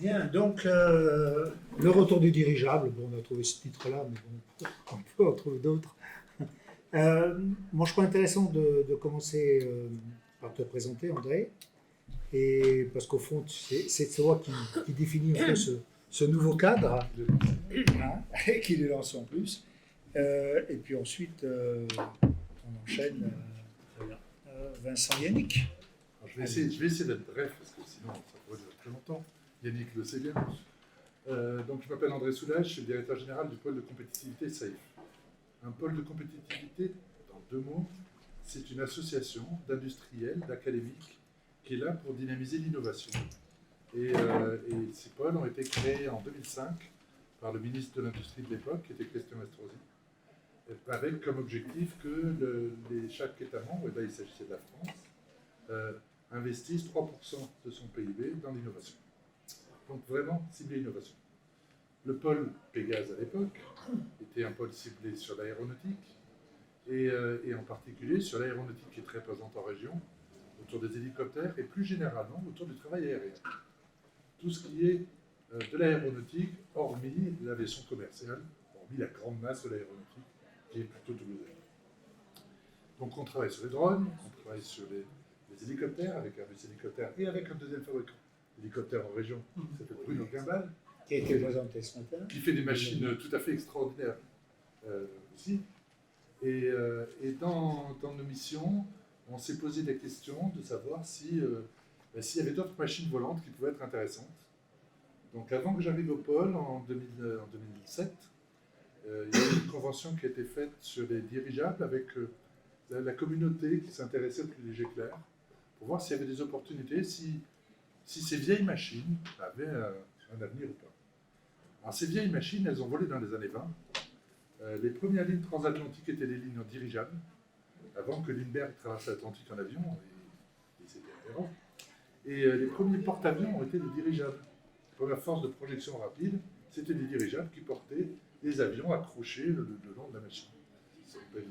Bien, donc le retour du dirigeable, bon, on a trouvé ce titre-là, mais bon, on peut en trouver d'autres. Moi, je trouve intéressant de commencer par te présenter, André, et parce qu'au fond, c'est toi qui définit un peu ce nouveau cadre, hein, et qui le lance en plus. Et puis ensuite, on enchaîne. Très bien. Vincent Yannick. Alors, je vais essayer d'être bref, parce que sinon ça pourrait durer très longtemps. Yannick le sait bien. Donc, je m'appelle André Soulage, je suis le directeur général du pôle de compétitivité SAFE. Un pôle de compétitivité, dans deux mots, c'est une association d'industriels, d'académiques, qui est là pour dynamiser l'innovation. Et ces pôles ont été créés en 2005 par le ministre de l'Industrie de l'époque, qui était Christian Estrosi, avec comme objectif que chaque État membre, et là il s'agissait de la France, investisse 3% de son PIB dans l'innovation. Donc vraiment ciblé innovation. Le pôle Pégase à l'époque était un pôle ciblé sur l'aéronautique et en particulier sur l'aéronautique qui est très présente en région, autour des hélicoptères et plus généralement autour du travail aérien. Tout ce qui est de l'aéronautique, hormis l'aviation commerciale, hormis la grande masse de l'aéronautique qui est plutôt toulousaine. Donc on travaille sur les drones, on travaille sur les hélicoptères avec Airbus Hélicoptère et avec un deuxième fabricant d'hélicoptères en région qui s'appelle Bruno Guimbal, Qui a été présenté ce matin. qui fait des machines tout à fait extraordinaires aussi. Et dans nos missions, on s'est posé la question de savoir s'il y avait d'autres machines volantes qui pouvaient être intéressantes. Donc avant que j'arrive au pôle, en 2007, il y a eu une convention qui a été faite sur les dirigeables avec la communauté qui s'intéressait au plus léger clair, pour voir s'il y avait des opportunités, si ces vieilles machines avaient un avenir ou pas. Alors ces vieilles machines, elles ont volé dans les années 20. Les premières lignes transatlantiques étaient des lignes dirigeables, avant que Lindbergh traverse l'Atlantique en avion, et c'était un héros. Et les premiers porte-avions ont été des dirigeables. Les premières forces de projection rapide, c'était des dirigeables qui portaient des avions accrochés le long de la machine. Ça s'appelle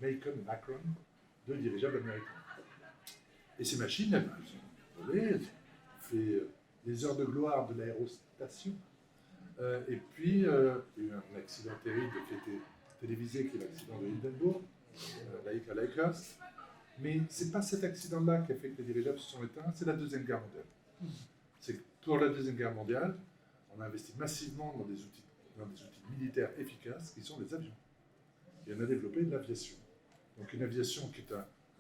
Macon et Macron, deux dirigeables américains. Et ces machines, elles ont volé, elles ont fait les heures de gloire de l'aérostation. Et puis, il y a eu un accident terrible qui a été télévisé, qui est l'accident de Hindenburg, à Lakehurst. Mais ce n'est pas cet accident-là qui a fait que les dirigeables se sont éteints, c'est la Deuxième Guerre mondiale. C'est que pour la Deuxième Guerre mondiale, on a investi massivement dans des outils militaires efficaces qui sont les avions. Et on a développé l'aviation. Donc une aviation qui est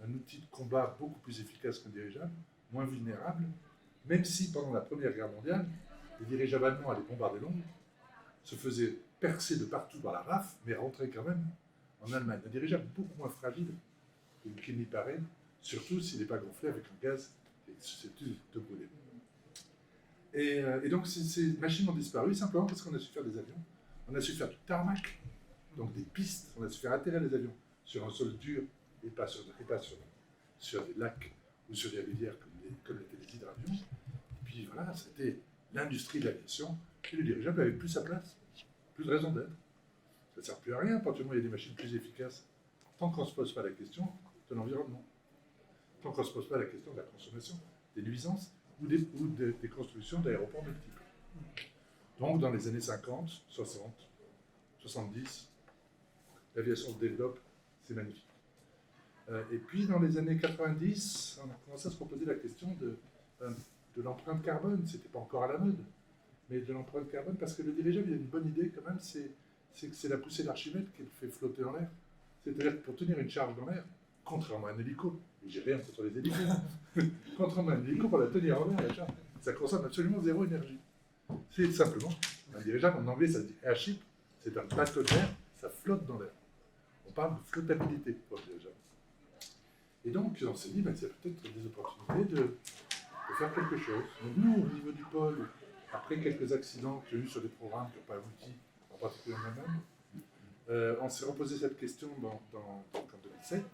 un outil de combat beaucoup plus efficace qu'un dirigeable, moins vulnérable, même si pendant la Première Guerre mondiale, les dirigeables allemands allaient bombarder Londres, se faisaient percer de partout par la RAF, mais rentraient quand même en Allemagne. Un dirigeable beaucoup moins fragile qu'il n'y paraît, surtout s'il n'est pas gonflé avec un gaz et susceptible de brûler. Et donc ces machines ont disparu simplement parce qu'on a su faire des avions. On a su faire du tarmac, donc des pistes, on a su faire atterrir les avions sur un sol dur et pas sur des lacs ou sur des rivières comme étaient les hydravions. Et puis voilà, c'était l'industrie de l'aviation, et le dirigeable n'avait plus sa place, plus de raison d'être. Ça ne sert plus à rien, à partir du moment où il y a des machines plus efficaces, tant qu'on ne se pose pas la question de l'environnement, tant qu'on ne se pose pas la question de la consommation, des nuisances ou des constructions d'aéroports multiples. Donc dans les années 50, 60, 70, l'aviation se développe, c'est magnifique. Et puis dans les années 90, on a commencé à se poser la question de l'empreinte carbone. C'était pas encore à la mode, mais de l'empreinte carbone, parce que le dirigeable, il y a une bonne idée quand même, c'est que c'est la poussée d'Archimède qui le fait flotter en l'air. C'est-à-dire que pour tenir une charge dans l'air, contrairement à un hélico, et j'ai rien contre les hélicos, contrairement à un hélico, pour la tenir en l'air, la charge, ça consomme absolument zéro énergie. C'est simplement, un dirigeable, en anglais ça se dit airship, c'est un bateau d'air, ça flotte dans l'air. On parle de flottabilité pour le dirigeable. Et donc on s'est dit, il y a peut-être des opportunités de faire quelque chose. Donc nous, au niveau du pôle, après quelques accidents qu'il y a eu sur des programmes qui n'ont pas abouti, en particulier moi-même, on s'est reposé cette question en 2007.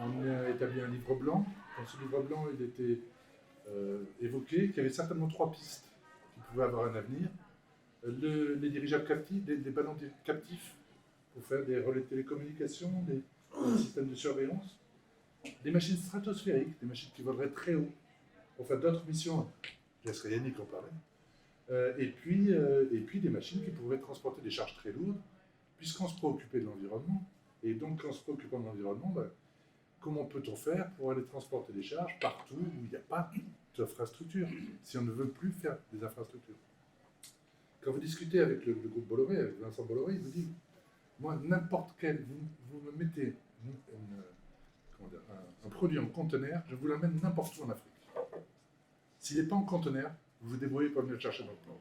On a établi un livre blanc. Dans ce livre blanc, il était évoqué qu'il y avait certainement 3 pistes qui pouvaient avoir un avenir. Les dirigeables captifs, des ballons captifs pour faire des relais de télécommunications, des systèmes de surveillance, des machines stratosphériques, des machines qui voleraient très haut pour faire d'autres missions je laisserai Yannick en parler. Et puis des machines qui pourraient transporter des charges très lourdes, puisqu'on se préoccupait de l'environnement. Et donc, en se préoccupant de l'environnement, comment peut-on faire pour aller transporter des charges partout où il n'y a pas d'infrastructure, si on ne veut plus faire des infrastructures? Quand vous discutez avec le groupe Bolloré, avec Vincent Bolloré, il vous dit, moi, n'importe quel, vous me mettez un produit en conteneur, je vous l'amène n'importe où en Afrique. S'il n'est pas en conteneur, vous vous débrouillez pour venir le chercher dans le port.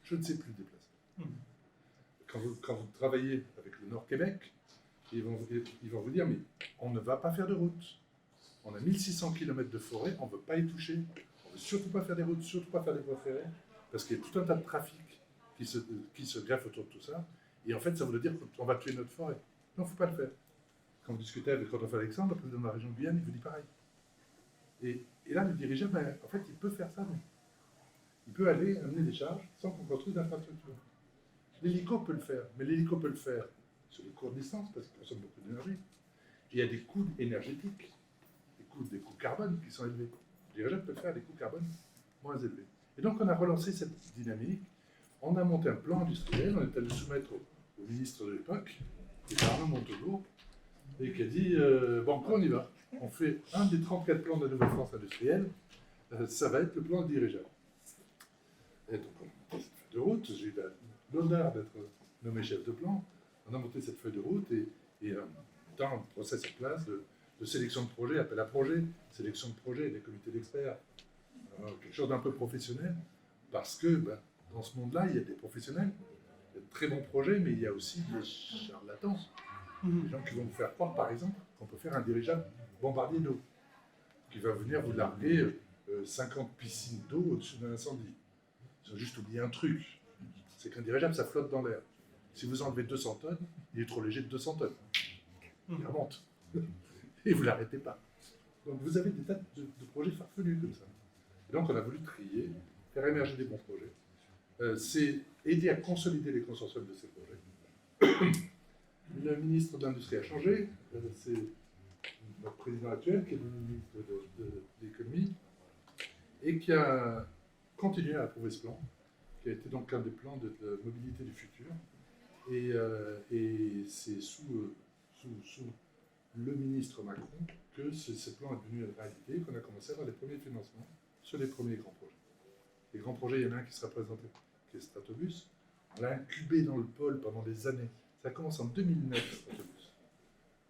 Je ne sais plus le déplacer. Quand vous travaillez avec le Nord-Québec, ils vont vous dire, mais on ne va pas faire de route. On a 1600 km de forêt, on ne veut pas y toucher. On ne veut surtout pas faire des routes, surtout pas faire des voies ferrées, parce qu'il y a tout un tas de trafic qui se greffe autour de tout ça. Et en fait, ça veut dire qu'on va tuer notre forêt. Non, il ne faut pas le faire. Quand vous discutez avec Rodolphe Alexandre, le président de la région de Guyane, il vous dit pareil. Et là, le dirigeant, en fait, il peut faire ça, mais il peut aller amener des charges sans qu'on construise d'infrastructure. L'hélico peut le faire, mais l'hélico peut le faire sur les courtes distances parce qu'il consomme beaucoup d'énergie. Il y a des coûts énergétiques, des coûts carbone qui sont élevés. Le dirigeant peut le faire à des coûts carbone moins élevés. Et donc, on a relancé cette dynamique. On a monté un plan industriel, on est allé le soumettre au ministre de l'époque, qui est Arnaud Montebourg, et qui a dit bon, on y va. On fait un des 34 plans de la Nouvelle-France industrielle, ça va être le plan dirigeable. Et donc, on a monté cette feuille de route. J'ai eu l'honneur d'être nommé chef de plan. On a monté cette feuille de route et dans un process en place de sélection de projet, appel à projet, sélection de projet, des comités d'experts, quelque chose d'un peu professionnel, parce que dans ce monde-là, il y a des professionnels, il y a de très bons projets, mais il y a aussi des charlatans. Des gens qui vont vous faire croire, par exemple, qu'on peut faire un dirigeable bombardier d'eau, qui va venir vous larguer 50 piscines d'eau au-dessus d'un incendie. Ils ont juste oublié un truc, c'est qu'un dirigeable, ça flotte dans l'air. Si vous enlevez 200 tonnes, il est trop léger de 200 tonnes. Il remonte. Et vous ne l'arrêtez pas. Donc vous avez des tas de projets farfelus comme ça. Et donc on a voulu trier, faire émerger des bons projets. C'est aider à consolider les consortiums de ces projets. Le ministre de l'Industrie a changé. C'est notre président actuel qui est le ministre de l'Économie et qui a continué à approuver ce plan, qui a été donc un des plans de la mobilité du futur. Et c'est sous le ministre Macron que ce plan est devenu une réalité, qu'on a commencé à avoir les premiers financements sur les premiers grands projets. Les grands projets, il y en a un qui sera présenté, qui est Stratobus. On l'a incubé dans le pôle pendant des années. Ça commence en 2009, Stratobus.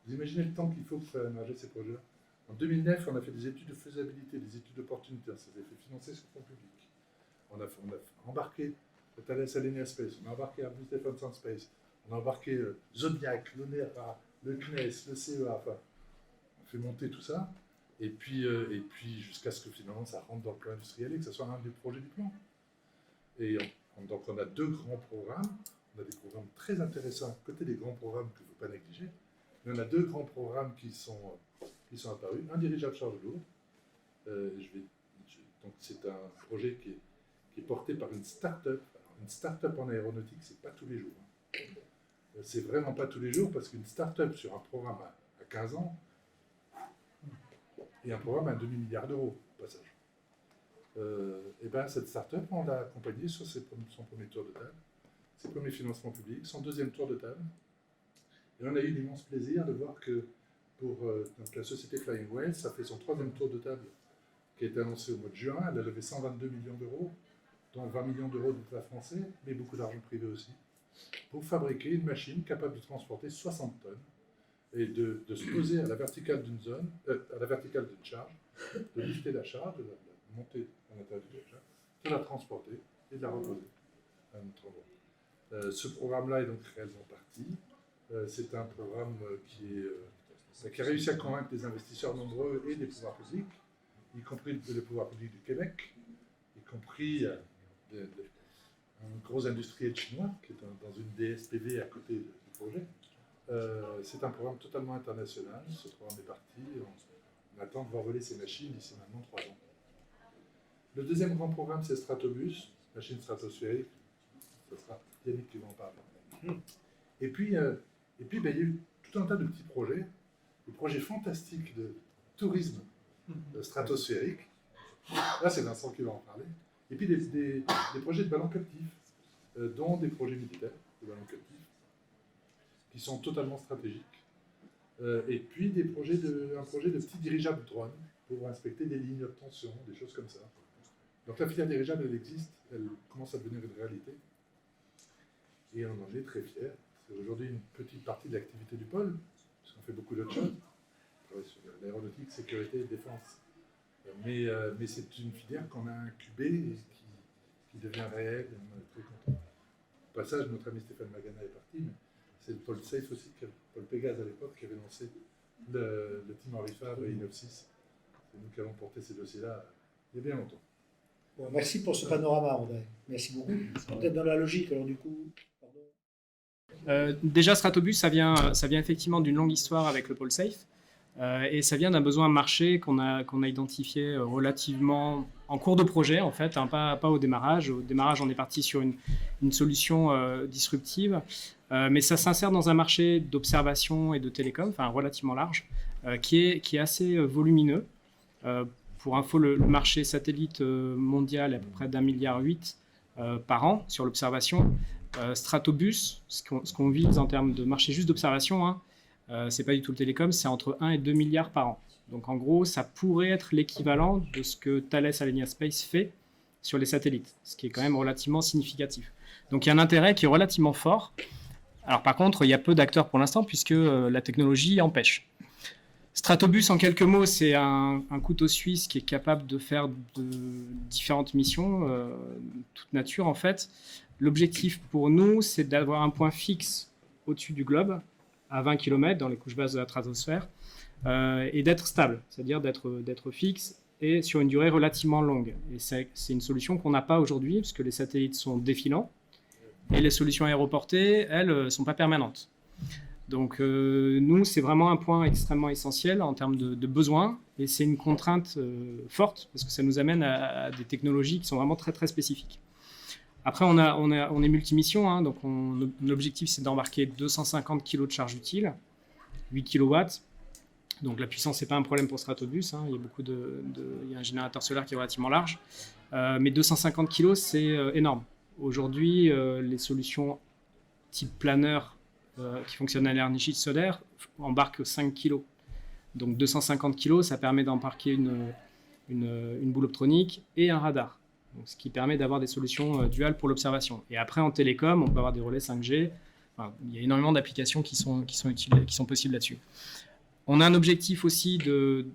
Vous imaginez le temps qu'il faut pour faire émerger ces projets-là? En 2009, on a fait des études de faisabilité, des études d'opportunité. On s'est fait financer sur le fonds public. On a embarqué Thales Alenia Space, on a embarqué Airbus Defence Space, on a embarqué Zodiac, l'ONERA, le CNES, le CEA, enfin, on fait monter tout ça, et puis jusqu'à ce que finalement ça rentre dans le plan industriel et que ce soit un des projets du plan. Et donc on a deux grands programmes, on a des programmes très intéressants à côté des grands programmes qu'il ne faut pas négliger, mais on a deux grands programmes qui sont apparus, un dirigeable charge lourde, donc c'est un projet qui est porté par une start-up. Une start-up en aéronautique, c'est pas tous les jours. C'est vraiment pas tous les jours parce qu'une start-up sur un programme à 15 ans et un programme à 2 milliards d'euros, au passage. Et bien cette start-up, on l'a accompagnée sur son premier tour de table, ses premiers financements publics, son deuxième tour de table. Et on a eu l'immense plaisir de voir que pour donc la société Flying Whale, ça fait son troisième tour de table qui a été annoncé au mois de juin. Elle a levé 122 millions d'euros, dont 20 millions d'euros d'État français, mais beaucoup d'argent privé aussi, pour fabriquer une machine capable de transporter 60 tonnes et de se poser à la verticale d'une zone, à la verticale d'une charge, de lifter la charge, de la monter à l'intérieur de la charge, de la transporter et de la reposer à un autre endroit. Ce programme-là est donc réellement parti. C'est un programme qui a réussi à convaincre des investisseurs nombreux et des pouvoirs publics, y compris les pouvoirs publics du Québec, y compris un gros industriel chinois qui est dans une DSPV à côté du projet. C'est un programme totalement international. Ce programme est parti. On attend de voir voler ces machines d'ici maintenant 3 ans. Le deuxième grand programme, c'est Stratobus, machine stratosphérique. Ce sera Yannick qui va en parler. Et puis, il y a eu tout un tas de petits projets, des projets fantastiques de tourisme stratosphérique. Là, c'est Vincent qui va en parler. Et puis des projets de ballons captifs, dont des projets militaires de ballons captifs, qui sont totalement stratégiques. Et puis un projet de petits dirigeables drones pour inspecter des lignes de tension, des choses comme ça. Donc la filière dirigeable, elle existe, elle commence à devenir une réalité. Et on en est très fiers. C'est aujourd'hui une petite partie de l'activité du pôle, parce qu'on fait beaucoup d'autres choses. On travaille sur l'aéronautique, sécurité et défense. Mais c'est une filière qu'on a incubée et qui devient réelle. Et on est très content. Au passage, notre ami Stéphane Magana est parti, mais c'est le pôle Safe aussi, Paul Pégase à l'époque, qui avait lancé le team Henri Fabre et Innovsys. C'est nous qui avons porté ces dossiers-là il y a bien longtemps. Bon, merci pour ce panorama, André. Merci beaucoup. Peut-être dans la logique, alors du coup. Déjà, Stratobus, ça vient effectivement d'une longue histoire avec le pôle Safe. Et ça vient d'un besoin marché qu'on a identifié relativement en cours de projet, en fait, hein, pas au démarrage. Au démarrage, on est parti sur une solution disruptive, mais ça s'insère dans un marché d'observation et de télécom, enfin relativement large, qui est assez volumineux. Pour info, le marché satellite mondial est à peu près d'1,8 milliard par an sur l'observation. Stratobus, ce qu'on vise en termes de marché juste d'observation, hein, c'est pas du tout le télécom, c'est entre 1 et 2 milliards par an. Donc en gros, ça pourrait être l'équivalent de ce que Thales Alenia Space fait sur les satellites, ce qui est quand même relativement significatif. Donc il y a un intérêt qui est relativement fort. Alors par contre, il y a peu d'acteurs pour l'instant puisque la technologie empêche. Stratobus, en quelques mots, c'est un couteau suisse qui est capable de faire de différentes missions, toute nature en fait. L'objectif pour nous, c'est d'avoir un point fixe au-dessus du globe, à 20 km dans les couches basses de la stratosphère, et d'être stable, c'est-à-dire d'être fixe et sur une durée relativement longue. Et c'est une solution qu'on n'a pas aujourd'hui, puisque les satellites sont défilants, et les solutions aéroportées, elles, ne sont pas permanentes. Donc nous, c'est vraiment un point extrêmement essentiel en termes de besoins, et c'est une contrainte forte, parce que ça nous amène à des technologies qui sont vraiment très, très spécifiques. Après, on est multimission, hein, donc l'objectif, c'est d'embarquer 250 kg de charge utile, 8 kW. Donc la puissance, ce n'est pas un problème pour Stratobus, hein, il y a un générateur solaire qui est relativement large. Mais 250 kg, c'est énorme. Aujourd'hui, les solutions type planeur qui fonctionnent à l'énergie solaire embarquent 5 kg. Donc 250 kg, ça permet d'embarquer une boule optronique et un radar. Donc, ce qui permet d'avoir des solutions duales pour l'observation. Et après, en télécom, on peut avoir des relais 5G. Enfin, il y a énormément d'applications qui sont possibles là-dessus. On a un objectif aussi de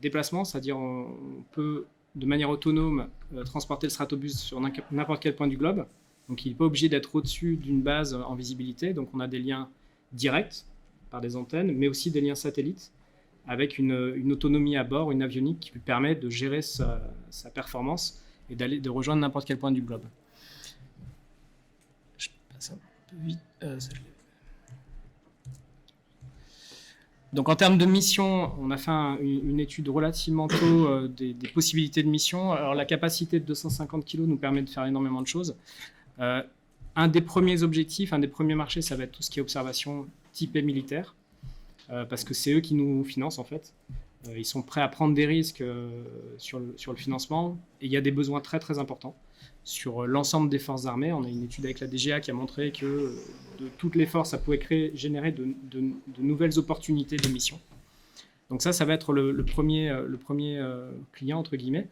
déplacement, c'est-à-dire on peut, de manière autonome, transporter le Stratobus sur n'importe quel point du globe. Donc, il n'est pas obligé d'être au-dessus d'une base en visibilité. Donc, on a des liens directs par des antennes, mais aussi des liens satellites, avec une autonomie à bord, une avionique qui lui permet de gérer sa performance et de rejoindre n'importe quel point du globe. Je passe un peu vite. Donc en termes de mission, on a fait une étude relativement tôt des possibilités de mission. Alors la capacité de 250 kg nous permet de faire énormément de choses. Un des premiers objectifs, un des premiers marchés, ça va être tout ce qui est observation typée militaire, parce que c'est eux qui nous financent en fait. Ils sont prêts à prendre des risques sur le financement et il y a des besoins très très importants sur l'ensemble des forces armées. On a une étude avec la DGA qui a montré que de toutes les forces, ça pouvait générer de nouvelles opportunités de mission. Donc ça va être le premier client, entre guillemets.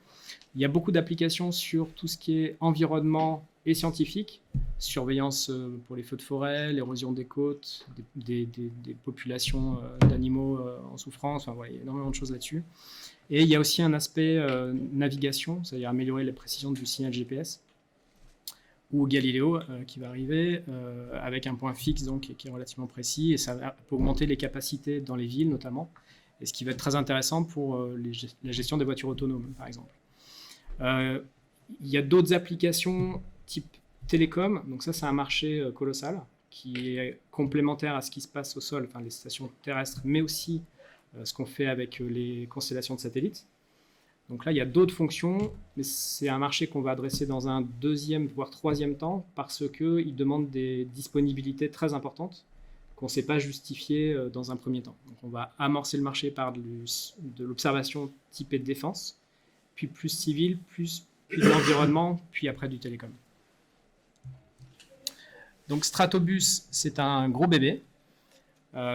Il y a beaucoup d'applications sur tout ce qui est environnement et scientifique, surveillance pour les feux de forêt, l'érosion des côtes, des populations d'animaux en souffrance, enfin, voilà, il y a énormément de choses là-dessus. Et il y a aussi un aspect navigation, c'est-à-dire améliorer la précision du signal GPS, ou Galileo qui va arriver avec un point fixe donc, qui est relativement précis, et ça va augmenter les capacités dans les villes notamment, et ce qui va être très intéressant pour la gestion des voitures autonomes, par exemple. Il y a d'autres applications type télécom, donc ça c'est un marché colossal qui est complémentaire à ce qui se passe au sol, enfin les stations terrestres, mais aussi ce qu'on fait avec les constellations de satellites. Donc là il y a d'autres fonctions, mais c'est un marché qu'on va adresser dans un deuxième voire troisième temps parce qu'il demande des disponibilités très importantes qu'on ne sait pas justifier dans un premier temps. Donc on va amorcer le marché par de l'observation typée de défense, puis plus civil, puis de l'environnement, puis après du télécom. Donc Stratobus, c'est un gros bébé.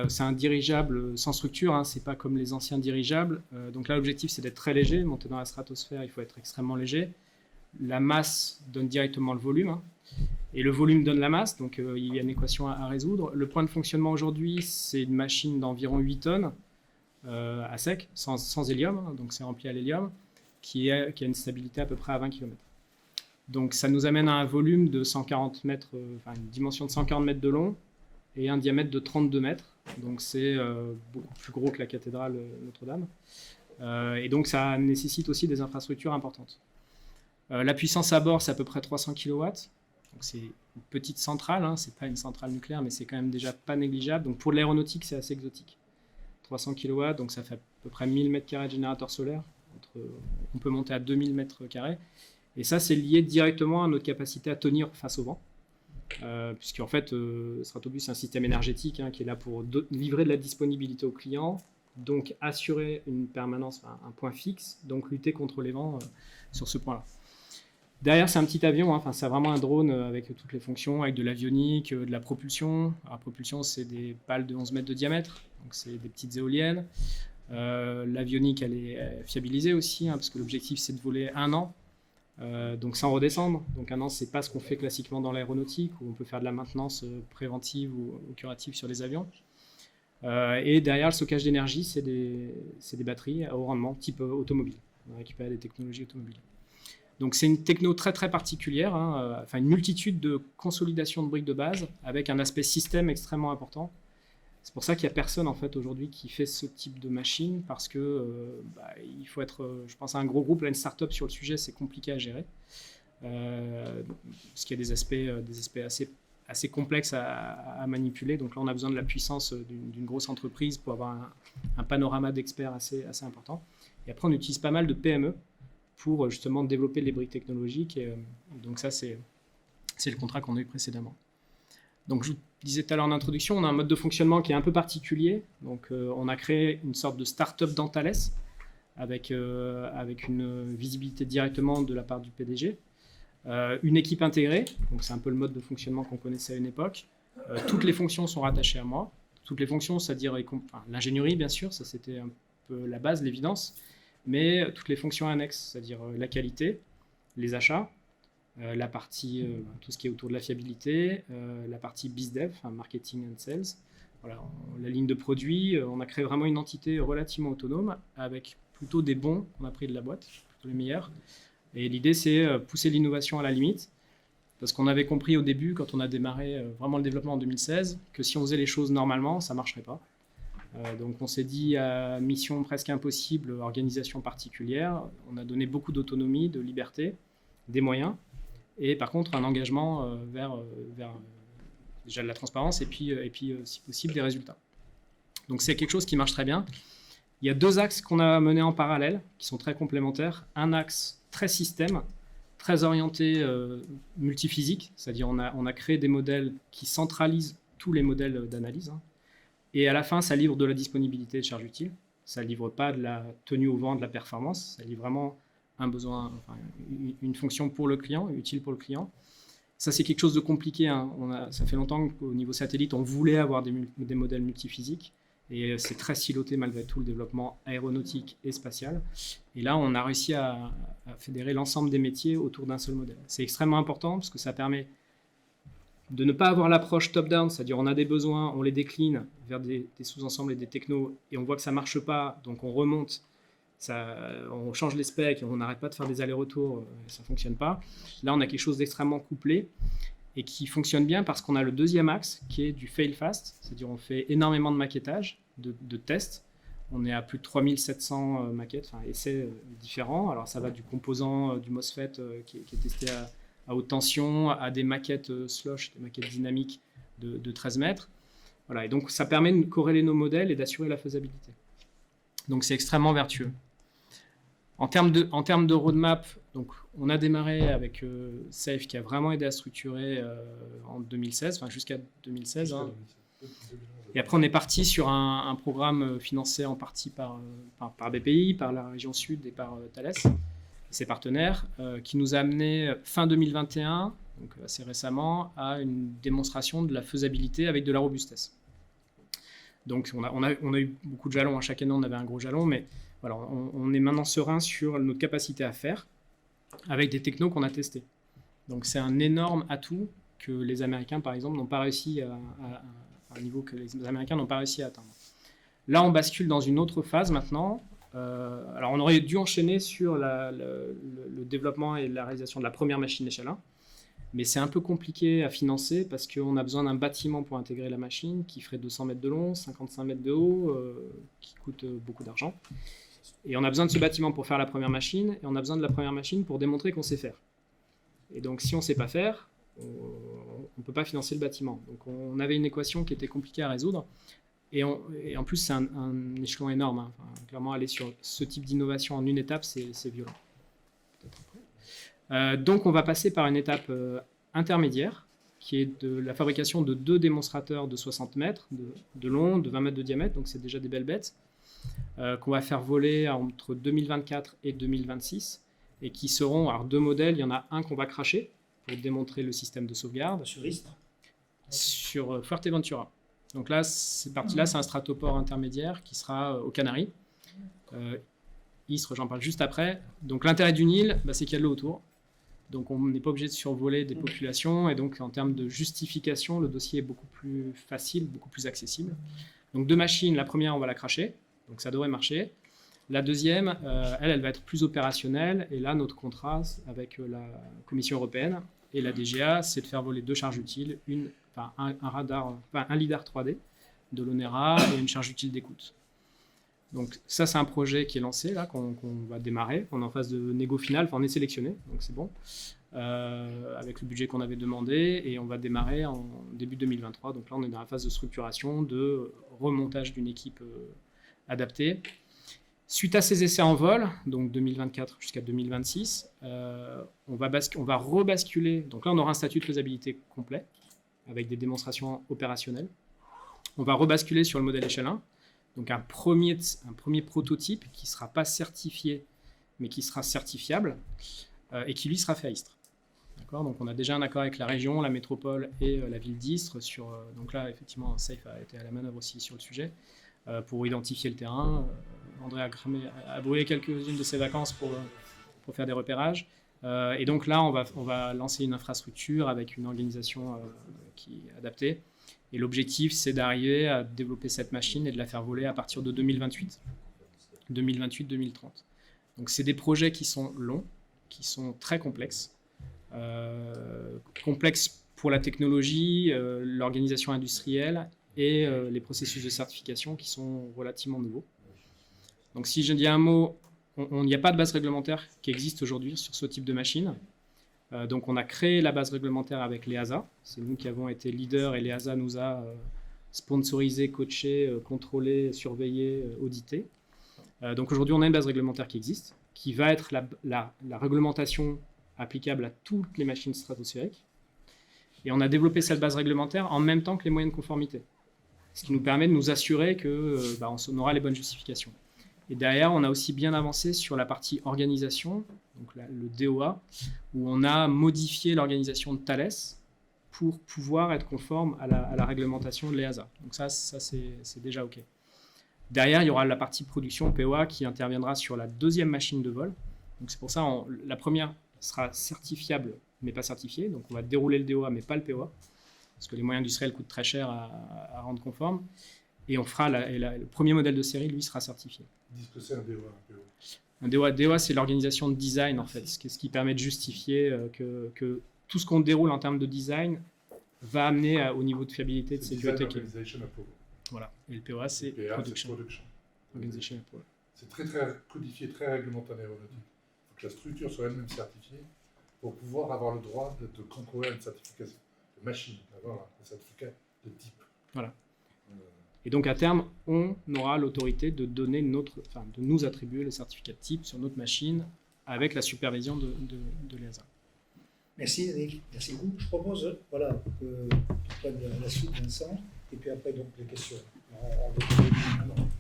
C'est un dirigeable sans structure, hein, c'est pas comme les anciens dirigeables. Donc là, l'objectif, c'est d'être très léger. Monter dans la stratosphère, il faut être extrêmement léger. La masse donne directement le volume, hein, et le volume donne la masse, donc il y a une équation à résoudre. Le point de fonctionnement aujourd'hui, c'est une machine d'environ 8 tonnes à sec, sans hélium, hein, donc c'est rempli à l'hélium, qui a une stabilité à peu près à 20 km. Donc ça nous amène à un volume de 140 mètres, une dimension de 140 mètres de long, et un diamètre de 32 mètres. Donc c'est beaucoup plus gros que la cathédrale Notre-Dame. Et donc ça nécessite aussi des infrastructures importantes. La puissance à bord, c'est à peu près 300 kW. Donc c'est une petite centrale, hein, c'est pas une centrale nucléaire, mais c'est quand même déjà pas négligeable. Donc pour l'aéronautique, c'est assez exotique. 300 kW, donc ça fait à peu près 1000 m² de générateur solaire. On peut monter à 2000 m². Et ça, c'est lié directement à notre capacité à tenir face au vent. Puisqu'en fait, Stratobus, c'est un système énergétique, hein, qui est là pour livrer de la disponibilité aux clients, donc assurer une permanence, un point fixe, donc lutter contre les vents sur ce point-là. Derrière, c'est un petit avion, hein, c'est vraiment un drone avec toutes les fonctions, avec de l'avionique, de la propulsion. Alors, la propulsion, c'est des pales de 11 mètres de diamètre, donc c'est des petites éoliennes. L'avionique, elle est fiabilisée aussi, hein, parce que l'objectif, c'est de voler 1 an. Donc sans redescendre. Donc un an, c'est pas ce qu'on fait classiquement dans l'aéronautique, où on peut faire de la maintenance préventive ou curative sur les avions. Et derrière, le stockage d'énergie, c'est des batteries à haut rendement, type automobile. On a récupéré des technologies automobiles. Donc c'est une techno très très particulière, hein, une multitude de consolidation de briques de base, avec un aspect système extrêmement important. C'est pour ça qu'il n'y a personne en fait aujourd'hui qui fait ce type de machine, parce que il faut être, je pense, à un gros groupe, là, une start-up sur le sujet, c'est compliqué à gérer, parce qu'il y a des aspects assez complexes à manipuler. Donc là, on a besoin de la puissance d'une grosse entreprise pour avoir un panorama d'experts assez important. Et après, on utilise pas mal de PME pour justement développer les briques technologiques. Et donc ça, c'est le contrat qu'on a eu précédemment. Donc je vous disais tout à l'heure en introduction, on a un mode de fonctionnement qui est un peu particulier. Donc on a créé une sorte de start-up dans Thales, avec une visibilité directement de la part du PDG. Une équipe intégrée, donc c'est un peu le mode de fonctionnement qu'on connaissait à une époque. Toutes les fonctions sont rattachées à moi. Toutes les fonctions, c'est-à-dire l'ingénierie, bien sûr, ça c'était un peu la base, l'évidence, mais toutes les fonctions annexes, c'est-à-dire la qualité, les achats, la partie, tout ce qui est autour de la fiabilité, la partie BizDev, marketing and sales. Voilà, la ligne de produits, on a créé vraiment une entité relativement autonome, avec plutôt des bons qu'on a pris de la boîte, plutôt les meilleurs. Et l'idée, c'est pousser l'innovation à la limite, parce qu'on avait compris au début, quand on a démarré vraiment le développement en 2016, que si on faisait les choses normalement, ça ne marcherait pas. Donc on s'est dit, à mission presque impossible, organisation particulière, on a donné beaucoup d'autonomie, de liberté, des moyens, et par contre un engagement vers déjà de la transparence et puis si possible des résultats. Donc c'est quelque chose qui marche très bien. Il y a 2 axes qu'on a menés en parallèle, qui sont très complémentaires. Un axe très système, très orienté multiphysique, c'est-à-dire on a créé des modèles qui centralisent tous les modèles d'analyse, hein. Et à la fin, ça livre de la disponibilité de charge utile. Ça ne livre pas de la tenue au vent, de la performance. Ça livre vraiment un besoin, une fonction pour le client, utile pour le client. Ça, c'est quelque chose de compliqué, hein. Ça fait longtemps qu'au niveau satellite, on voulait avoir des modèles multiphysiques. Et c'est très siloté malgré tout, le développement aéronautique et spatial. Et là, on a réussi à fédérer l'ensemble des métiers autour d'un seul modèle. C'est extrêmement important parce que ça permet de ne pas avoir l'approche top-down, c'est-à-dire on a des besoins, on les décline vers des sous-ensembles et des technos, et on voit que ça ne marche pas, donc on remonte, on change les specs, on n'arrête pas de faire des allers-retours, ça ne fonctionne pas. Là, on a quelque chose d'extrêmement couplé, et qui fonctionne bien parce qu'on a le deuxième axe, qui est du fail-fast, c'est-à-dire on fait énormément de maquettage, de tests. On est à plus de 3700 maquettes, essais différents. Alors ça va du composant, du MOSFET qui est testé à haute tension, à des maquettes slush, des maquettes dynamiques de 13 mètres. Voilà, et donc ça permet de corréler nos modèles et d'assurer la faisabilité. Donc c'est extrêmement vertueux. En termes de roadmap, donc on a démarré avec SAFE qui a vraiment aidé à structurer en 2016, jusqu'à 2016. Hein. Et après on est parti sur un programme financé en partie par BPI, par la région Sud et par Thales. ses partenaires, qui nous a amené fin 2021, donc assez récemment, à une démonstration de la faisabilité avec de la robustesse. Donc on a eu beaucoup de jalons, chaque année on avait un gros jalon, mais voilà, on est maintenant serein sur notre capacité à faire avec des technos qu'on a testés. Donc c'est un énorme atout que les Américains, par exemple, n'ont pas réussi à un niveau que les Américains n'ont pas réussi à atteindre. Là, on bascule dans une autre phase maintenant. Alors, on aurait dû enchaîner sur le développement et la réalisation de la première machine d'échelle 1, mais c'est un peu compliqué à financer parce qu'on a besoin d'un bâtiment pour intégrer la machine qui ferait 200 mètres de long, 55 mètres de haut, qui coûte beaucoup d'argent. Et on a besoin de ce bâtiment pour faire la première machine, et on a besoin de la première machine pour démontrer qu'on sait faire. Et donc, si on ne sait pas faire, on ne peut pas financer le bâtiment. Donc, on avait une équation qui était compliquée à résoudre. Et en plus, c'est un échelon énorme. Hein. Enfin, clairement, aller sur ce type d'innovation en une étape, c'est violent. Donc, on va passer par une étape intermédiaire, qui est de la fabrication de 2 démonstrateurs de 60 mètres de long, de 20 mètres de diamètre. Donc, c'est déjà des belles bêtes, qu'on va faire voler entre 2024 et 2026. Et qui seront, alors 2 modèles, il y en a un qu'on va cracher pour démontrer le système de sauvegarde. Sur Istres ? Sur Fuerteventura. Donc là, cette partie-là, c'est un stratoport intermédiaire qui sera aux Canaries. Istres, j'en parle juste après. Donc l'intérêt d'une île, c'est qu'il y a de l'eau autour. Donc on n'est pas obligé de survoler des populations. Et donc en termes de justification, le dossier est beaucoup plus facile, beaucoup plus accessible. Donc 2 machines, la première, on va la cracher. Donc ça devrait marcher. La deuxième, elle va être plus opérationnelle. Et là, notre contrat avec la Commission européenne et la DGA, c'est de faire voler 2 charges utiles, un lidar 3D de l'ONERA et une charge utile d'écoute. Donc ça, c'est un projet qui est lancé, là, qu'on va démarrer. On est en phase de négo finale, enfin on est sélectionné, donc c'est bon, avec le budget qu'on avait demandé, et on va démarrer en début 2023. Donc là, on est dans la phase de structuration, de remontage d'une équipe adaptée. Suite à ces essais en vol, donc 2024 jusqu'à 2026, on va rebasculer. Donc là, on aura un statut de faisabilité complet avec des démonstrations opérationnelles. On va rebasculer sur le modèle échelle 1, donc un premier prototype qui ne sera pas certifié, mais qui sera certifiable et qui, lui, sera fait à Istres. D'accord ? Donc on a déjà un accord avec la région, la métropole et la ville d'Istres. Donc là, effectivement, Safe a été à la manœuvre aussi sur le sujet pour identifier le terrain. André a brûlé quelques-unes de ses vacances pour faire des repérages. Et donc là, on va lancer une infrastructure avec une organisation qui est adaptée. Et l'objectif, c'est d'arriver à développer cette machine et de la faire voler à partir de 2028. 2028-2030. Donc c'est des projets qui sont longs, qui sont très complexes. Complexes pour la technologie, l'organisation industrielle et les processus de certification qui sont relativement nouveaux. Donc si je dis un mot, il n'y a pas de base réglementaire qui existe aujourd'hui sur ce type de machine. Donc on a créé la base réglementaire avec l'EASA. C'est nous qui avons été leaders et l'EASA nous a sponsorisé, coaché, contrôlé, surveillé, audité. Donc aujourd'hui on a une base réglementaire qui existe, qui va être la réglementation applicable à toutes les machines stratosphériques. Et on a développé cette base réglementaire en même temps que les moyens de conformité. Ce qui nous permet de nous assurer qu'on aura les bonnes justifications. Et derrière, on a aussi bien avancé sur la partie organisation, donc le DOA, où on a modifié l'organisation de Thales pour pouvoir être conforme à la réglementation de l'EASA. Donc ça c'est déjà OK. Derrière, il y aura la partie production POA qui interviendra sur la 2e machine de vol. Donc c'est pour ça la première sera certifiable, mais pas certifiée. Donc on va dérouler le DOA, mais pas le POA, parce que les moyens industriels coûtent très cher à rendre conforme. Et on fera le premier modèle de série, lui, sera certifié. Dis que c'est un DOA. Un DOA, c'est l'organisation de design, en fait, ce qui permet de justifier que tout ce qu'on déroule en termes de design va amener au niveau de fiabilité, de sécurité. Voilà. Et le POA, c'est Production. Organization Approval. C'est très, très codifié, très réglementé en aéronautique. Il faut que la structure soit elle-même certifiée pour pouvoir avoir le droit de concourir à une certification de machine, d'avoir un certificat de type. Voilà. Et donc à terme, on aura l'autorité de nous attribuer le certificat de type sur notre machine avec la supervision de l'EASA. Merci Yannick, merci beaucoup. Je propose que tu prennes la suite, Vincent, et puis après donc les questions. On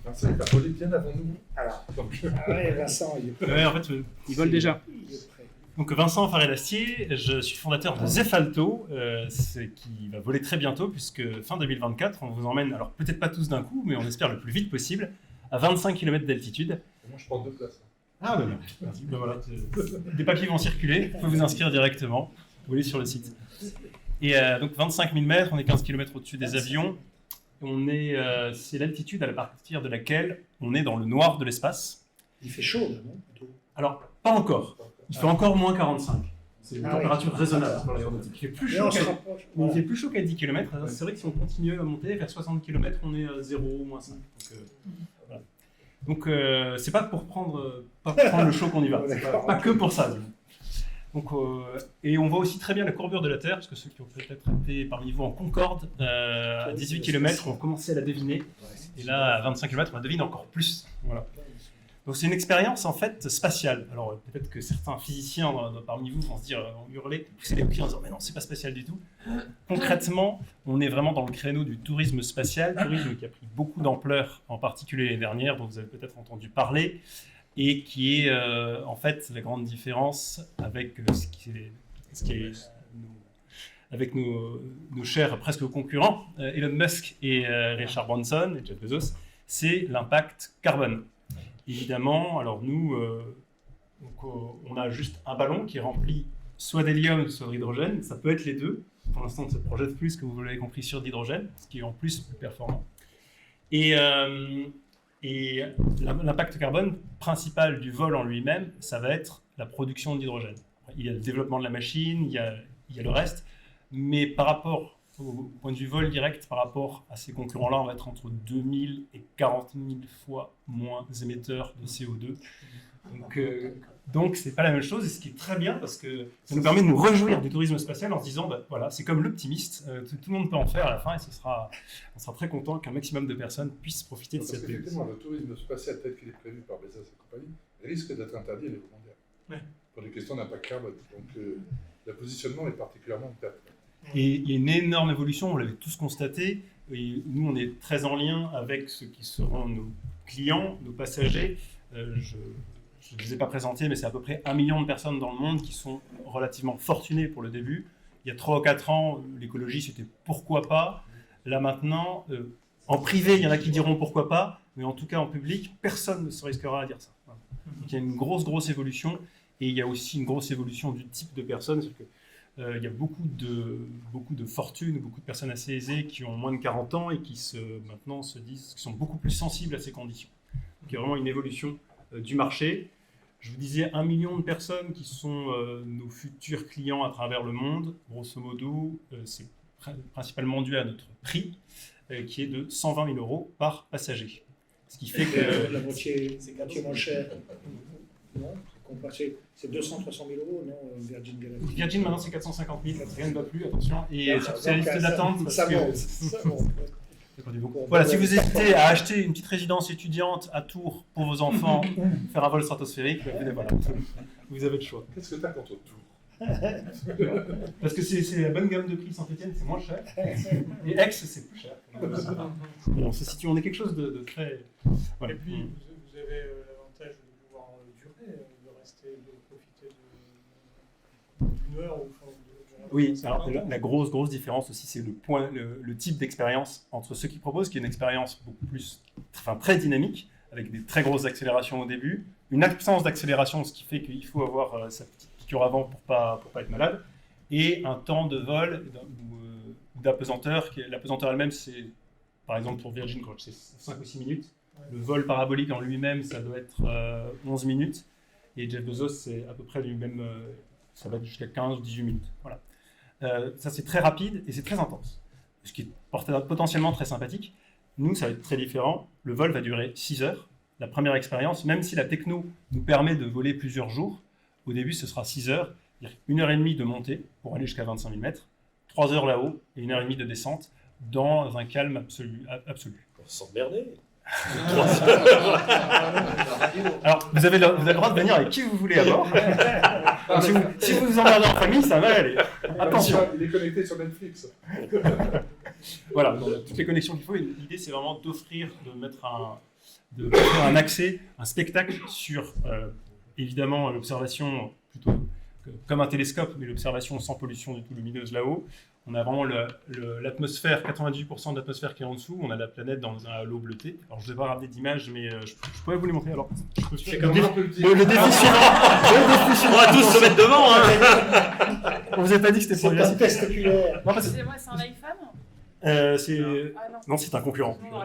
va Vincent est volé bien avant nous. Alors, Donc, Vincent, il est prêt. Ouais, en fait, Ils volent déjà. Il est prêt. donc Vincent Faré-Lastier, je suis fondateur de Zefalto, qui va voler très bientôt, puisque fin 2024, on vous emmène, alors peut-être pas tous d'un coup, mais on espère le plus vite possible, à 25 km d'altitude. moi, je prends 2 places. Ah, bah bien. Merci. Ben voilà, des papiers vont circuler, vous pouvez vous inscrire directement, vous allez sur le site. Et donc 25 000 mètres, on est 15 km au-dessus des avions. C'est l'altitude à partir de laquelle on est dans le noir de l'espace. Il fait chaud, là, non plutôt. Alors, pas encore. Il fait encore moins 45. C'est une Ah température raisonnable pour l'aéronautique. Il fait plus Mais chaud on se qu'à rapproche. il Voilà. fait plus chaud qu'à 10 km. C'est vrai que si on continue à monter vers 60 km, on est à 0, moins 5. Voilà. Donc c'est pas pour prendre le chaud qu'on y va. C'est pas que pour ça. Du coup. Donc, et on voit aussi très bien la courbure de la Terre, parce que ceux qui ont peut-être été parmi vous en Concorde, à 18 km, on commençait à la deviner. Et là, à 25 km, on la devine encore plus. Voilà. Donc c'est une expérience en fait spatiale. Alors peut-être que certains physiciens parmi vous vont se dire, vont hurler, pousser les pieds en disant mais non, c'est pas spatial du tout. Concrètement, on est vraiment dans le créneau du tourisme spatial, tourisme qui a pris beaucoup d'ampleur, en particulier l'année dernière, dont vous avez peut-être entendu parler, et qui est en fait la grande différence avec avec nos chers presque concurrents, Elon Musk et Richard Branson et Jeff Bezos, c'est l'impact carbone. Évidemment, alors nous, on a juste un ballon qui est rempli soit d'hélium, soit d'hydrogène. Ça peut être les deux. Pour l'instant, on se projette plus, que vous l'avez compris, sur d'hydrogène, ce qui est en plus plus performant. Et l'impact carbone principal du vol en lui-même, ça va être la production d'hydrogène. Il y a le développement de la machine, il y a le reste, mais par rapport au point de vue vol direct, par rapport à ces concurrents-là, on va être entre 2000 et 40 000 fois moins émetteurs de CO2. Donc c'est pas la même chose, et ce qui est très bien, parce que ça nous permet de nous réjouir du tourisme spatial en se disant, bah, voilà, c'est comme l'optimiste, tout le monde peut en faire à la fin, et on sera très content qu'un maximum de personnes puissent profiter de Parce cette qu'effectivement, le tourisme spatial tel qu'il est prévu par Bezos et compagnie risque d'être interdit à niveau mondial. Ouais. Pour des questions d'impact carbone. Donc le positionnement est particulièrement pertinent. Et il y a une énorme évolution, on l'avait tous constaté, et nous on est très en lien avec ceux qui seront nos clients, nos passagers. Je ne les ai pas présentés, mais c'est à peu près 1 million de personnes dans le monde qui sont relativement fortunées pour le début. Il y a 3 ou 4 ans, l'écologie c'était pourquoi pas. Là maintenant, en privé il y en a qui diront pourquoi pas, mais en tout cas en public, personne ne se risquera à dire ça. Voilà. Donc il y a une grosse évolution, et il y a aussi une grosse évolution du type de personnes. C'est-à-dire que, il y a beaucoup de fortunes, beaucoup de personnes assez aisées qui ont moins de 40 ans et qui maintenant se disent qu'ils sont beaucoup plus sensibles à ces conditions. Donc il y a vraiment une évolution du marché. Je vous disais 1 million de personnes qui sont nos futurs clients à travers le monde. Grosso modo, c'est principalement dû à notre prix qui est de 120 000 € par passager. Ce qui fait que... La moitié moins cher. Non, c'est 200-300 000 €, non, Virgin Galactic. Virgin, maintenant, c'est 450 000, rien ne va plus, attention. Et c'est la liste Donc, d'attente. ça monte. Voilà, si vous hésitez à acheter une petite résidence étudiante à Tours pour vos enfants ou faire un vol stratosphérique, voilà, vous avez le choix. Qu'est-ce que tu as contre Tours? Parce que c'est la bonne gamme de prix. Saint-Étienne, c'est moins cher. Et Aix, c'est plus cher. On se situe, on est quelque chose de très... Voilà. Et puis, vous avez l'avantage de pouvoir durer, de rester, de profiter d'une heure ou de Oui, alors la grosse différence aussi, c'est le type d'expérience entre ceux qui proposent, qui est une expérience beaucoup plus, très dynamique, avec des très grosses accélérations au début, une absence d'accélération, ce qui fait qu'il faut avoir sa petite piqûre avant pour pas être malade, et un temps de vol ou d'apesanteur. L'apesanteur elle-même, c'est, par exemple pour Virgin, c'est 5 ou 6 minutes. Le vol parabolique en lui-même, ça doit être 11 minutes. Et Jeff Bezos, c'est à peu près lui-même, ça va jusqu'à 15 ou 18 minutes. Voilà. Ça, c'est très rapide et c'est très intense. Ce qui est potentiellement très sympathique. Nous, ça va être très différent. Le vol va durer 6 heures. La première expérience, même si la techno nous permet de voler plusieurs jours, au début, ce sera 6 heures. C'est-à-dire 1h30 de montée pour aller jusqu'à 25 000 mètres, 3 heures là-haut et 1h30 de descente dans un calme absolu. Pour s'emmerder. Alors, vous avez le droit de venir avec qui vous voulez à bord. Si vous vous emmerdez en famille, ça va aller. Attention. Il est connecté sur Netflix. Voilà, donc, toutes les connexions qu'il faut. L'idée, c'est vraiment d'offrir, de mettre de faire un accès, un spectacle sur, évidemment, l'observation plutôt comme un télescope, mais l'observation sans pollution du tout lumineuse là-haut. On a vraiment l'atmosphère, 98% de l'atmosphère qui est en dessous. On a la planète dans un halo bleuté. Alors, je ne vais pas ramener d'image, mais je pourrais vous les montrer. Alors, C'est comme un peu le défi suivant. On va tous se mettre devant. Hein. On vous a pas dit que c'était C'est un progressif. test oculaire. Non, parce que, Excusez-moi, c'est un iPhone c'est... Ah non. Non, c'est un concurrent. Non,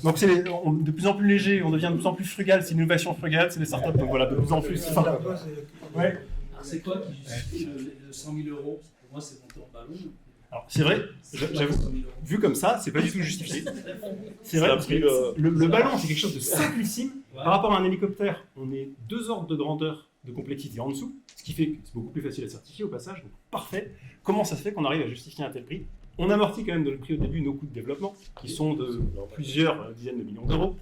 Donc c'est de plus en plus léger, on devient de plus en plus frugal, c'est une innovation frugale, c'est des startups, donc voilà, de plus en plus. Enfin, ouais. Alors c'est quoi qui justifie le 100 000 euros? Pour moi, c'est monté en ballon. Alors c'est vrai, j'avoue, 100 000 euros. vu comme ça, c'est pas du tout justifié. C'est vrai, Ça a parce pris que le ballon, c'est quelque chose de simplissime. Par rapport à un hélicoptère, on est 2 ordres de grandeur de complexité en dessous, ce qui fait que c'est beaucoup plus facile à certifier au passage, donc parfait. Comment ça se fait qu'on arrive à justifier un tel prix? On amortit quand même de le prix au début nos coûts de développement, qui sont de plusieurs dizaines de millions d'euros.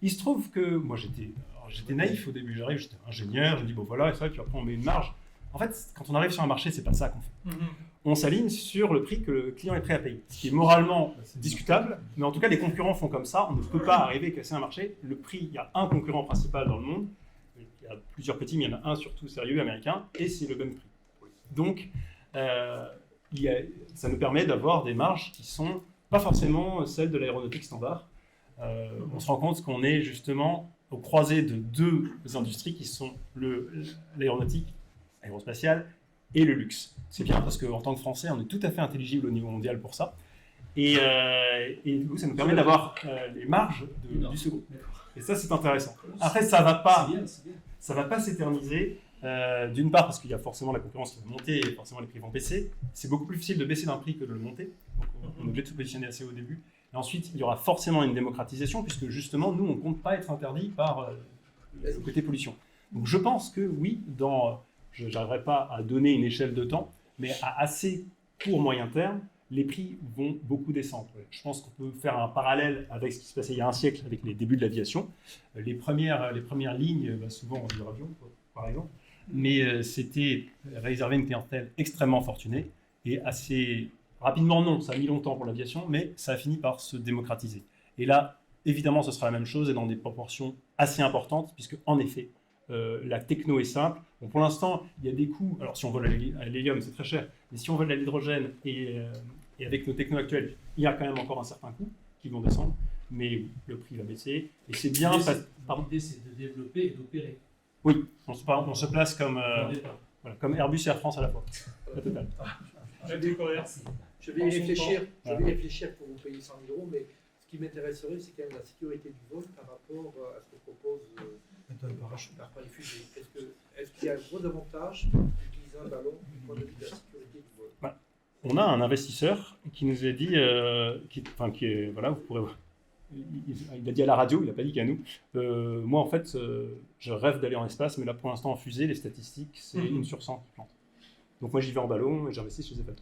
Il se trouve que moi j'étais naïf au début, j'arrive, j'étais ingénieur, je me dis bon voilà, et ça, puis après on met une marge. En fait, quand on arrive sur un marché, c'est pas ça qu'on fait. On s'aligne sur le prix que le client est prêt à payer, ce qui est moralement discutable, mais en tout cas les concurrents font comme ça, on ne peut pas arriver à casser un marché. Le prix, il y a un concurrent principal dans le monde, il y a plusieurs petits, mais il y en a un surtout sérieux, américain, et c'est le même prix. Donc, ça nous permet d'avoir des marges qui sont pas forcément celles de l'aéronautique standard. On se rend compte qu'on est justement au croisé de 2 industries qui sont l'aéronautique, aérospatiale, et le luxe. C'est bien parce qu'en tant que Français, on est tout à fait intelligible au niveau mondial pour ça. Et du coup, ça nous permet d'avoir les marges du second. Et ça, c'est intéressant. Après, ça va pas s'éterniser. D'une part parce qu'il y a forcément la concurrence qui va monter et forcément les prix vont baisser. C'est beaucoup plus difficile de baisser d'un prix que de le monter. Donc on est obligé de se positionner assez haut au début. Et ensuite, il y aura forcément une démocratisation puisque justement, nous, on ne compte pas être interdit par le côté pollution. Donc je pense que oui, je n'arriverai pas à donner une échelle de temps, mais à assez court moyen terme, les prix vont beaucoup descendre. Je pense qu'on peut faire un parallèle avec ce qui se passait il y a un siècle avec les débuts de l'aviation. Les premières lignes, souvent du avion, par exemple, mais c'était réservé à une clientèle extrêmement fortunée et assez rapidement, non, ça a mis longtemps pour l'aviation, mais ça a fini par se démocratiser. Et là, évidemment, ce sera la même chose et dans des proportions assez importantes, puisque en effet, la techno est simple. Bon, pour l'instant, il y a des coûts, alors si on vole à l'hélium, c'est très cher, mais si on vole à l'hydrogène et avec nos technos actuels, il y a quand même encore un certain coût qui vont descendre, mais le prix va baisser et c'est bien. L'idée, c'est de développer et d'opérer. Oui, on se place comme Airbus et Air France à la fois. La totale. Je découvert. Je vais y réfléchir pour vous payer 100 000 euros, mais ce qui m'intéresserait, c'est quand même la sécurité du vol par rapport à ce que propose par les fusées. Est-ce qu'il y a un gros avantage d'utiliser un ballon du point de vue de la sécurité du vol? On a un investisseur qui nous a dit, voilà, vous pourrez. Il a dit à la radio, il n'a pas dit qu'à nous. Moi, en fait, je rêve d'aller en espace, mais là, pour l'instant, en fusée, les statistiques, c'est 1 sur 100 qui plante. Donc, moi, j'y vais en ballon et j'investis chez Zephyr.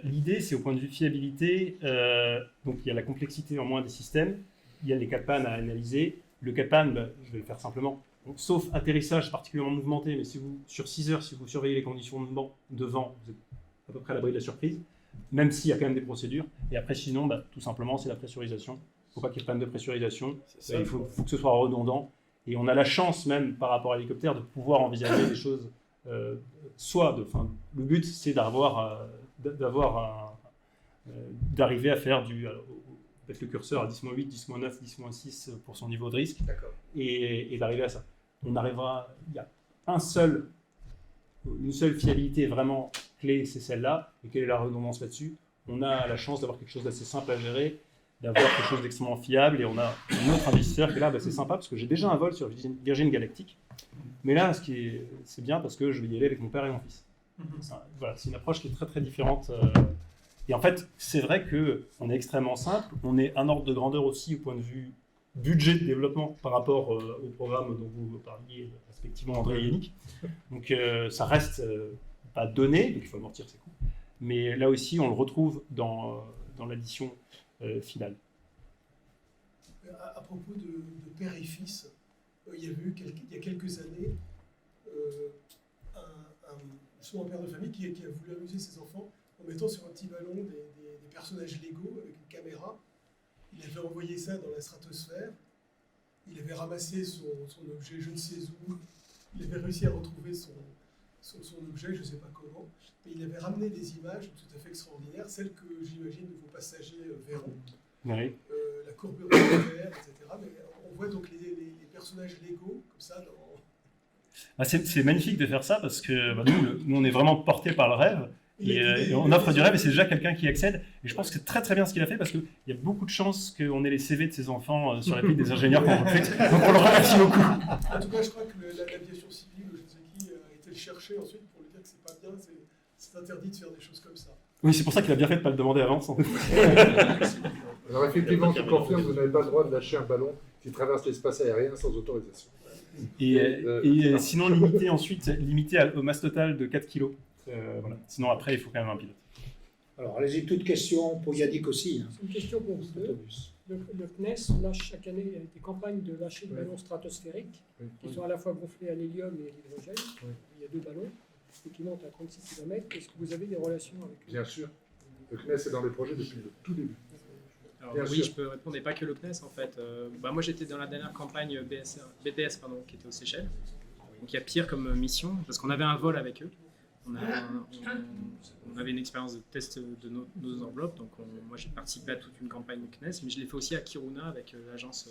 L'idée, c'est au point de vue fiabilité. Donc, il y a la complexité en moins des systèmes. Il y a les CAPAN à analyser. Le CAPAN, je vais le faire simplement. Donc, sauf atterrissage particulièrement mouvementé, mais sur 6 heures, si vous surveillez les conditions de vent, vous êtes à peu près à l'abri de la surprise. Même s'il y a quand même des procédures. Et après, sinon, tout simplement, c'est la pressurisation. Il ne faut pas qu'il y ait de problème de pressurisation. Il faut que ce soit redondant. Et on a la chance, même par rapport à l'hélicoptère, de pouvoir envisager des choses. Le but, c'est d'arriver à faire avec le curseur à 10-8, 10-9, 10-6 pour son niveau de risque. Et d'arriver à ça. On arrivera. Il y a une seule fiabilité vraiment clé, c'est celle-là. Et quelle est la redondance là-dessus? On a la chance d'avoir quelque chose d'assez simple à gérer, d'avoir quelque chose d'extrêmement fiable. Et on a un autre investisseur qui est là, c'est sympa parce que j'ai déjà un vol sur Virgin Galactic. Mais là, c'est bien parce que je vais y aller avec mon père et mon fils. C'est une approche qui est très très différente. Et en fait, c'est vrai qu'on est extrêmement simple. On est un ordre de grandeur aussi au point de vue budget de développement par rapport au programme dont vous parliez respectivement, André et Yannick. Donc ça reste pas donné, donc il faut amortir ses coûts. Mais là aussi, on le retrouve dans l'addition finale. À propos de père et fils, il y avait eu il y a quelques années souvent un père de famille qui a voulu amuser ses enfants en mettant sur un petit ballon des personnages Lego avec une caméra il avait envoyé ça dans la stratosphère, il avait ramassé son objet je ne sais où, il avait réussi à retrouver son objet, je ne sais pas comment, et il avait ramené des images tout à fait extraordinaires, celles que j'imagine vos passagers verront, Oui. La courbure de la Terre, etc. Mais on voit donc les personnages Lego, comme ça, dans... Ah, c'est magnifique de faire ça parce que nous, on est vraiment porté par le rêve et on offre du rêve et c'est déjà quelqu'un qui y accède. Et je pense que c'est très très bien ce qu'il a fait parce qu'il y a beaucoup de chances qu'on ait les CV de ses enfants sur la pile des ingénieurs qu'on recrute. Donc on le remercie beaucoup. En tout cas, je crois que l'aviation civile, je ne sais qui, a été le chercher ensuite pour lui dire que c'est pas bien, c'est interdit de faire des choses comme ça. Oui, c'est pour ça qu'il a bien fait de ne pas le demander avant. Alors effectivement, je confirme, vous n'avez pas le droit de lâcher un ballon qui traverse l'espace aérien sans autorisation. Et sinon, limité au masse totale de 4 kg. Voilà. Sinon, après, il faut quand même un pilote. Alors, allez-y, toute question pour Yannick aussi. C'est une question pour vous deux. Autobus. Le CNES lâche chaque année des campagnes de lâcher de ballons stratosphériques qui sont à la fois gonflés à l'hélium et à l'hydrogène. Il y a 2 ballons et qui montent à 36 km. Est-ce que vous avez des relations avec eux? Bien sûr. Le CNES est dans les projets depuis le tout début. Alors, Bien oui, sûr. je peux répondre, et pas que le CNES en fait. Moi j'étais dans la dernière campagne BPS qui était aux Seychelles. Donc il y a pire comme mission, parce qu'on avait un vol avec eux. On avait une expérience de test de nos enveloppes, donc moi j'ai participé à toute une campagne CNES, mais je l'ai fait aussi à Kiruna avec l'agence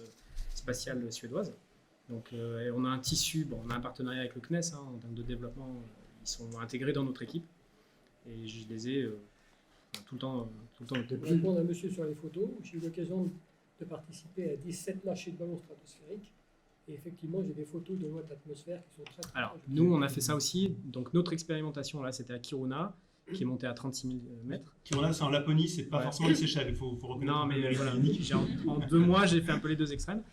spatiale suédoise. Donc et on a un tissu, on a un partenariat avec le CNES en termes de développement, ils sont intégrés dans notre équipe, et je les ai tout le temps. Pour répondre à monsieur sur les photos, j'ai eu l'occasion de participer à 17 lâchers de ballons stratosphériques. Et effectivement, j'ai des photos de notre atmosphère qui sont très, très Alors, nous, on a fait ça aussi. Donc, notre expérimentation, là, c'était à Kiruna, qui est montée à 36 000 mètres. Kiruna, c'est en Laponie, c'est pas forcément les Seychelles, il faut reconnaître. Non, mais voilà, en 2 mois, j'ai fait un peu les 2 extrêmes.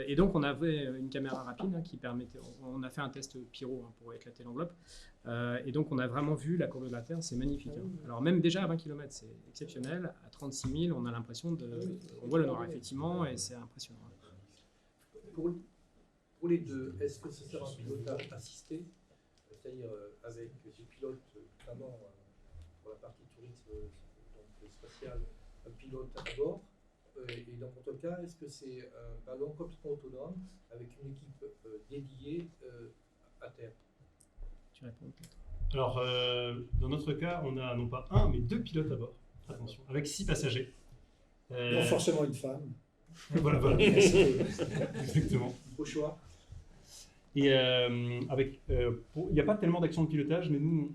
Et donc, on avait une caméra rapide qui permettait... On a fait un test pyro pour éclater l'enveloppe. Et donc, on a vraiment vu la courbe de la Terre, c'est magnifique. Alors, même déjà à 20 km, c'est exceptionnel. À 36 000, on a l'impression de... On voit le noir, effectivement, et c'est impressionnant. Pour les deux, est-ce que ce sera un pilotage assisté, c'est-à-dire avec des pilotes, notamment pour la partie tourisme donc spatiale, un pilote à bord, et dans votre cas, est-ce que c'est un ballon complètement autonome avec une équipe dédiée à terre? Tu réponds peut-être. Alors, dans notre cas, on a non pas 1, mais 2 pilotes à bord, attention, avec 6 passagers. Non forcément une femme. Voilà. Exactement. Au choix. Et il n'y a pas tellement d'action de pilotage, mais nous,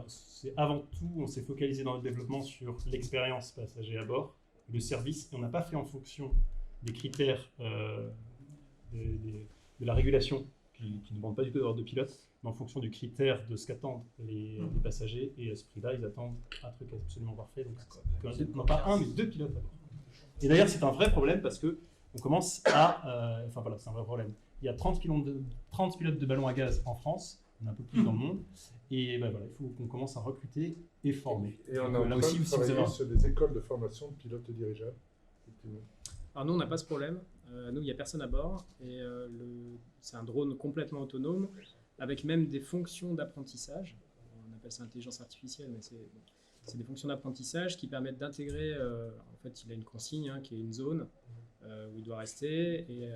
c'est avant tout, on s'est focalisé dans le développement sur l'expérience passager à bord, le service, et on n'a pas fait en fonction des critères de la régulation qui ne demande pas du tout d'avoir de pilote, mais en fonction du critère de ce qu'attendent les passagers, et à ce prix-là, ils attendent un truc absolument parfait. Donc, non pas 1, mais 2 pilotes à bord. Et d'ailleurs, c'est un vrai problème parce que on commence à... enfin voilà, c'est un vrai problème. Il y a 30 pilotes de ballons à gaz en France, on a un peu plus dans le monde, et voilà, il faut qu'on commence à recruter et former. Et on a là aussi vous travaillé avez... sur des écoles de formation de pilotes dirigeables. Alors nous, on n'a pas ce problème. Nous, il n'y a personne à bord, et c'est un drone complètement autonome, avec même des fonctions d'apprentissage. On appelle ça intelligence artificielle, mais c'est des fonctions d'apprentissage qui permettent d'intégrer, en fait, il a une consigne qui est une zone où il doit rester, et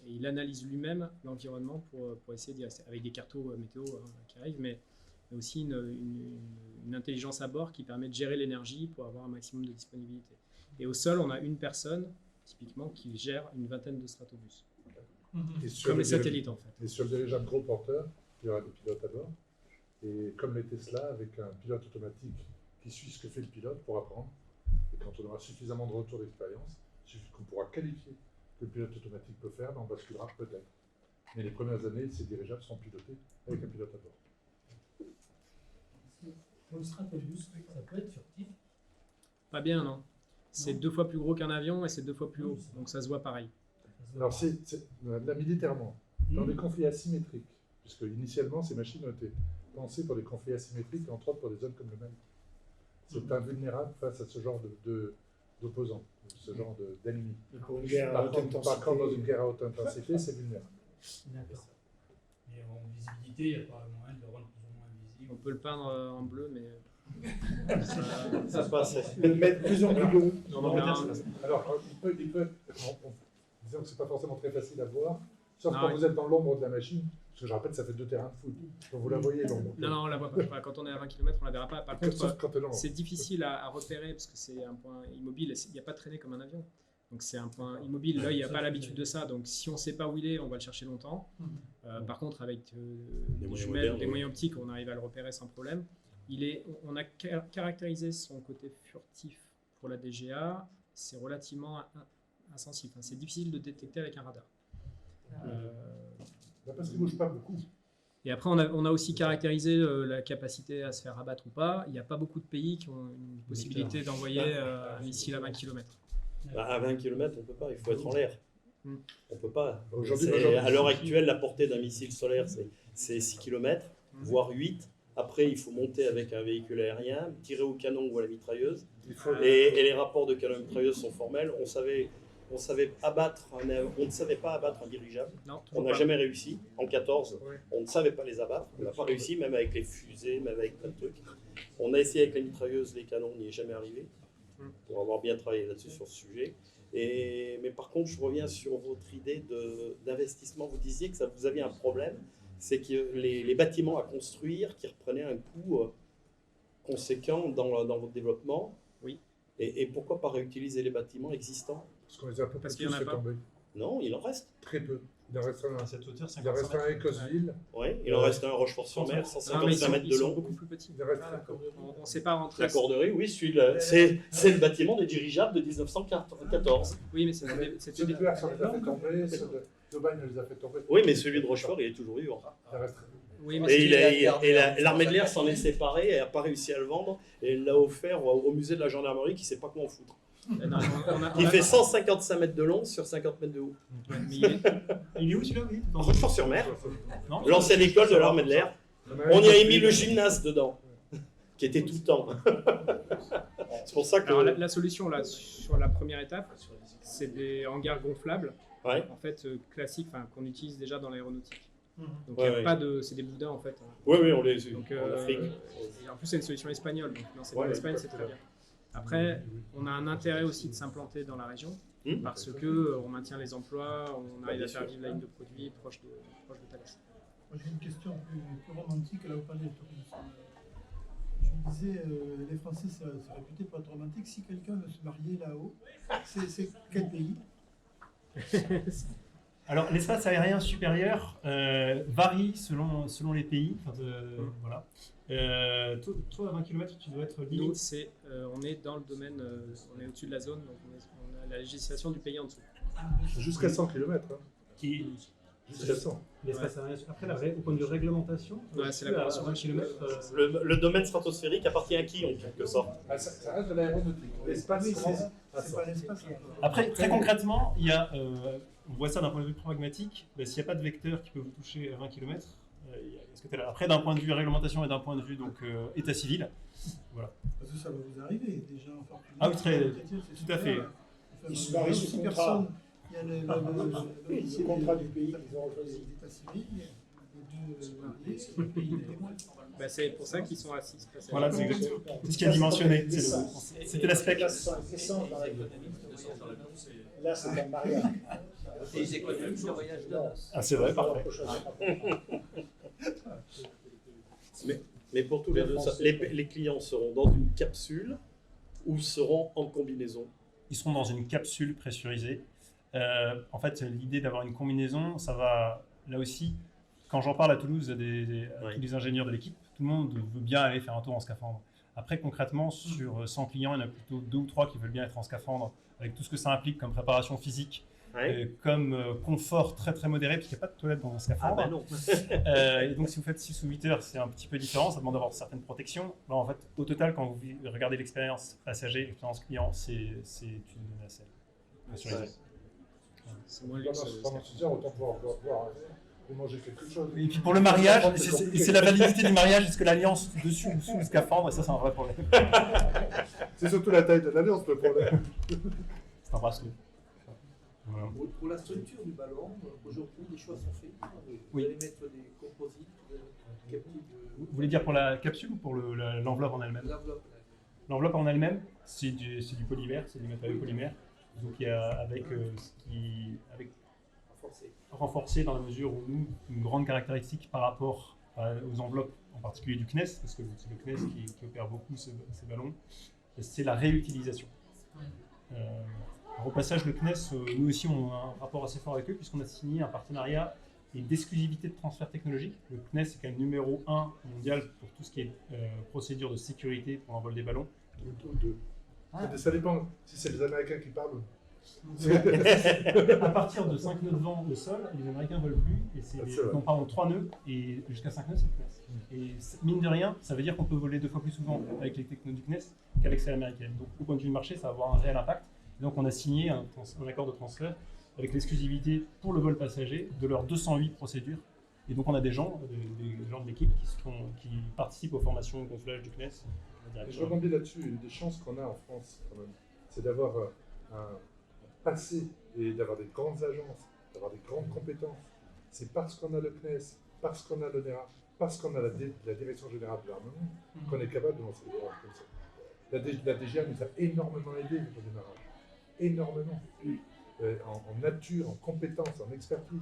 il analyse lui-même l'environnement pour essayer d'y rester, avec des cartos météo qui arrivent, mais aussi une intelligence à bord qui permet de gérer l'énergie pour avoir un maximum de disponibilité. Et au sol, on a une personne, typiquement, qui gère une vingtaine de stratobus. Comme les satellites, en fait. Et sur le dirigeable gros porteur, il y aura des pilotes à bord. Et comme les Tesla, avec un pilote automatique qui suit ce que fait le pilote pour apprendre. Et quand on aura suffisamment de retour d'expérience, qu'on pourra qualifier que le pilote automatique peut faire, on basculera peut-être. Mais les premières années, ces dirigeables seront pilotés avec un pilote à bord. Pour le stratobus, ça peut être furtif. Pas bien, non. C'est 2 fois plus gros qu'un avion et c'est 2 fois plus haut, donc ça se voit pareil. Alors, là, militairement, dans des conflits asymétriques, puisque initialement, ces machines ont été pensées pour des conflits asymétriques, entre autres pour des zones comme le Mali. C'est invulnérable face à ce genre d'opposants, ce genre d'ennemis. Par contre, dans une guerre à haute intensité, c'est vulnérable. D'accord. Et en visibilité, il n'y a pas moyen de le rendre plus ou moins visible. On peut le peindre en bleu, mais Ça se passe. Le mettre plus en plus long. Non. Alors, il peut disons que c'est pas forcément très facile à voir, sauf Non, quand oui. vous êtes dans l'ombre de la machine, parce que je rappelle, ça fait 2 terrains de foot. Quand vous la voyez, l'ombre. Non, on la voit pas. Enfin, quand on est à 20 km, on la verra pas. Par Sauf contre, quand elle est en- c'est difficile à repérer parce que c'est un point immobile. Il n'y a pas de traînée comme un avion. Donc c'est un point immobile. L'œil n'a pas l'habitude de ça. Donc si on ne sait pas où il est, on va le chercher longtemps. Par contre, avec des moyens jumelles, modernes, des oui. moyens optiques, on arrive à le repérer sans problème. On a caractérisé son côté furtif pour la DGA. C'est relativement insensible. Enfin, c'est difficile de détecter avec un radar. Parce qu'il ne bouge pas beaucoup. Et après, on a aussi caractérisé la capacité à se faire abattre ou pas. Il n'y a pas beaucoup de pays qui ont une possibilité d'envoyer un missile à 20 km. À 20 km, on ne peut pas, il faut être en l'air. Mm. On ne peut pas. Aujourd'hui, À l'heure actuelle, la portée d'un missile solaire, c'est 6 km, voire 8. Après, il faut monter avec un véhicule aérien, tirer au canon ou à la mitrailleuse. Et les rapports de canon-mitrailleuse sont formels. On ne savait pas abattre un dirigeable. Non, On toujours n'a pas. jamais réussi. En 14, Ouais. on ne savait pas les abattre. On n'a pas réussi, même avec les fusées, même avec plein de trucs. On a essayé avec les mitrailleuses, les canons, on n'y est jamais arrivé. Pour avoir bien travaillé là-dessus sur ce sujet. Mais par contre, je reviens sur votre idée d'investissement. Vous disiez que vous aviez un problème, c'est que les bâtiments à construire qui reprenaient un coût conséquent dans votre développement. Oui. Et pourquoi pas réutiliser les bâtiments existants? Parce qu'on les a pas Parce tous qu'il y en a fait pas. tomber. Non, il en reste. Très peu. Il en reste un À cette hauteur, il en 55 reste un à Écosville. Oui, il en reste un à Rochefort-sur-Mer, Non, mais 155 mètres ils de sont long. beaucoup plus petits. Il en reste On ne sait pas rentrer. La corderie, oui, celui-là, c'est le bâtiment des dirigeables de 1914. Oui, mais c'était Ceux de Perse, on les a fait tomber. Ceux d'Aubagne, on les a fait tomber. Oui, mais celui de Rochefort, il est toujours vivant. Il en reste très peu. Oui, mais Et l'armée de l'air s'en est séparée et n'a pas réussi à le vendre. Et elle l'a offert au musée de la gendarmerie qui ne sait pas comment en foutre. Il fait 155 mètres de long sur 50 mètres de haut. Il est où celui-là, oui? Rochefort-sur-Mer, Non, l'ancienne école de l'armée de l'air. On y a mis le gymnase dedans, qui était tout le temps. C'est pour ça que... Alors la solution là, sur la première étape, c'est des hangars gonflables, Ouais. en fait classiques, qu'on utilise déjà dans l'aéronautique. Donc Ouais, il y a ouais. pas de, c'est des boudins en fait. Oui, oui, on les Donc, en Afrique. et en plus c'est une solution espagnole, donc dans Ouais, l'Espagne ouais. c'est très bien. Après, on a un intérêt aussi de s'implanter dans la région parce que on maintient les emplois, on arrive bien à faire sûr. vivre la ligne de produits proche de Thales. Moi, j'ai une question plus romantique. Là, vous parlez de tourisme. Je me disais, les Français sont réputés pour être romantiques. Si quelqu'un veut se marier là-haut, c'est quel pays? Alors, l'espace aérien supérieur varie selon les pays. Voilà. Toi, à 20 km, tu dois être Nous, libre. on est dans le domaine, on est au-dessus de la zone, donc on a la législation du pays en dessous. Jusqu'à 100 km. Qui Jusqu'à 100. l'espace aérien. Après, au point de vue réglementation, Ouais, c'est la convention. 20 km. Le domaine stratosphérique appartient à qui, en quelque sorte? Ça reste de l'aéronautique. L'espace, Oui, commence à c'est 100. pas l'espace. Après, très concrètement, il y a, on voit ça d'un point de vue pragmatique. S'il n'y a pas de vecteur qui peut vous toucher à 20 km, est-ce que tu es là? Après, d'un point de vue réglementation et d'un point de vue état civil, voilà. Parce que ça va vous arriver, déjà en fortune. Ah oui, tout à fait. Ils se marient sous contrat. Il y a le contrat du pays qu'ils ont choisi. l'état civil, les deux mariés, c'est le pays des témoins. C'est pour ça qu'ils sont assis. Voilà, c'est exactement. C'est ce qui a dimensionné. C'était l'aspect. Là, c'est un mariage. Et ils économisent le voyage de noces. Ah, c'est vrai, parfait. Mais pour tous les deux, les clients seront dans une capsule ou seront en combinaison? Ils seront dans une capsule pressurisée. En fait, l'idée d'avoir une combinaison, ça va, là aussi, quand j'en parle à Toulouse à tous les ingénieurs de l'équipe, tout le monde veut bien aller faire un tour en scaphandre. Après, concrètement, sur 100 clients, il y en a plutôt 2 ou 3 qui veulent bien être en scaphandre, avec tout ce que ça implique comme préparation physique, comme confort très très modéré, puisqu'il n'y a pas de toilette dans un scaphandre. Ah ben non. Et donc, si vous faites 6 ou 8 heures, c'est un petit peu différent, ça demande d'avoir certaines protections. Bon, en fait, au total, quand vous regardez l'expérience passager, l'expérience client, c'est une nacelle. C'est moins luxe. Pendant 6 heures, autant pouvoir boire et manger quelque chose. Et puis pour le mariage, c'est la validité du mariage, est-ce que l'alliance dessus ou sous le scaphandre, et ça c'est un vrai problème. C'est surtout la taille de l'alliance le problème. C'est un bracelet. Voilà. Pour la structure du ballon, aujourd'hui, les choix sont faits. Vous Oui. allez mettre des composites. quel type de... Vous voulez dire pour la capsule ou pour l'enveloppe en elle-même? L'enveloppe. L'enveloppe en elle-même, c'est du polymère, c'est du matériau polymère. Donc il y a avec renforcé dans la mesure où nous, une grande caractéristique par rapport aux enveloppes, en particulier du CNES, parce que c'est le CNES qui opère beaucoup ces ballons, c'est la réutilisation. Au passage, le CNES, nous aussi, on a un rapport assez fort avec eux, puisqu'on a signé un partenariat et d'exclusivité de transfert technologique. Le CNES est quand même numéro 1 mondial pour tout ce qui est procédure de sécurité pour l'envol des ballons. Ou deux. Ça dépend si c'est les Américains qui parlent. À partir de 5 nœuds de vent au sol, les Américains ne volent plus, et pardon, 3 nœuds, et jusqu'à 5 nœuds, c'est le CNES. Et mine de rien, ça veut dire qu'on peut voler 2 fois plus souvent avec les technos du CNES qu'avec celles américaines. Donc au point de vue du marché, ça va avoir un réel impact. Et donc on a signé un accord de transfert avec l'exclusivité pour le vol passager de leurs 208 procédures. Et donc on a des gens de l'équipe qui participent aux formations au gonflage du CNES. Je rebondis là-dessus, une des chances qu'on a en France, quand même, c'est d'avoir un passé et d'avoir des grandes agences, d'avoir des grandes compétences. C'est parce qu'on a le CNES, parce qu'on a l'ONERA, parce qu'on a la Direction Générale de l'Armement, qu'on est capable de lancer des programmes comme ça. La DGA nous a énormément aidés au démarrage. Énormément. En nature, en compétences, en expertise.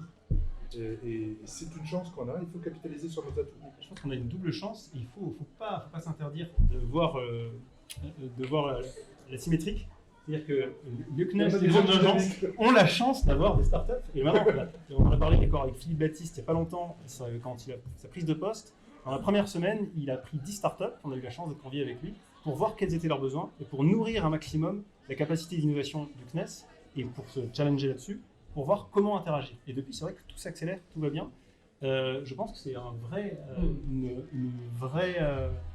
Et c'est une chance qu'on a, il faut capitaliser sur nos atouts. Je pense qu'on a une double chance, il ne faut pas s'interdire de voir la symétrique. C'est-à-dire que le CNES et les autres agences ont la chance d'avoir des startups. Et maintenant, on en a parlé avec Philippe Baptiste il n'y a pas longtemps, quand il a sa prise de poste. Dans la première semaine, il a pris 10 startups, on a eu la chance d'être conviés avec lui, pour voir quels étaient leurs besoins et pour nourrir un maximum la capacité d'innovation du CNES et pour se challenger là-dessus, pour voir comment interagir. Et depuis, c'est vrai que tout s'accélère, tout va bien. Je pense que c'est une vraie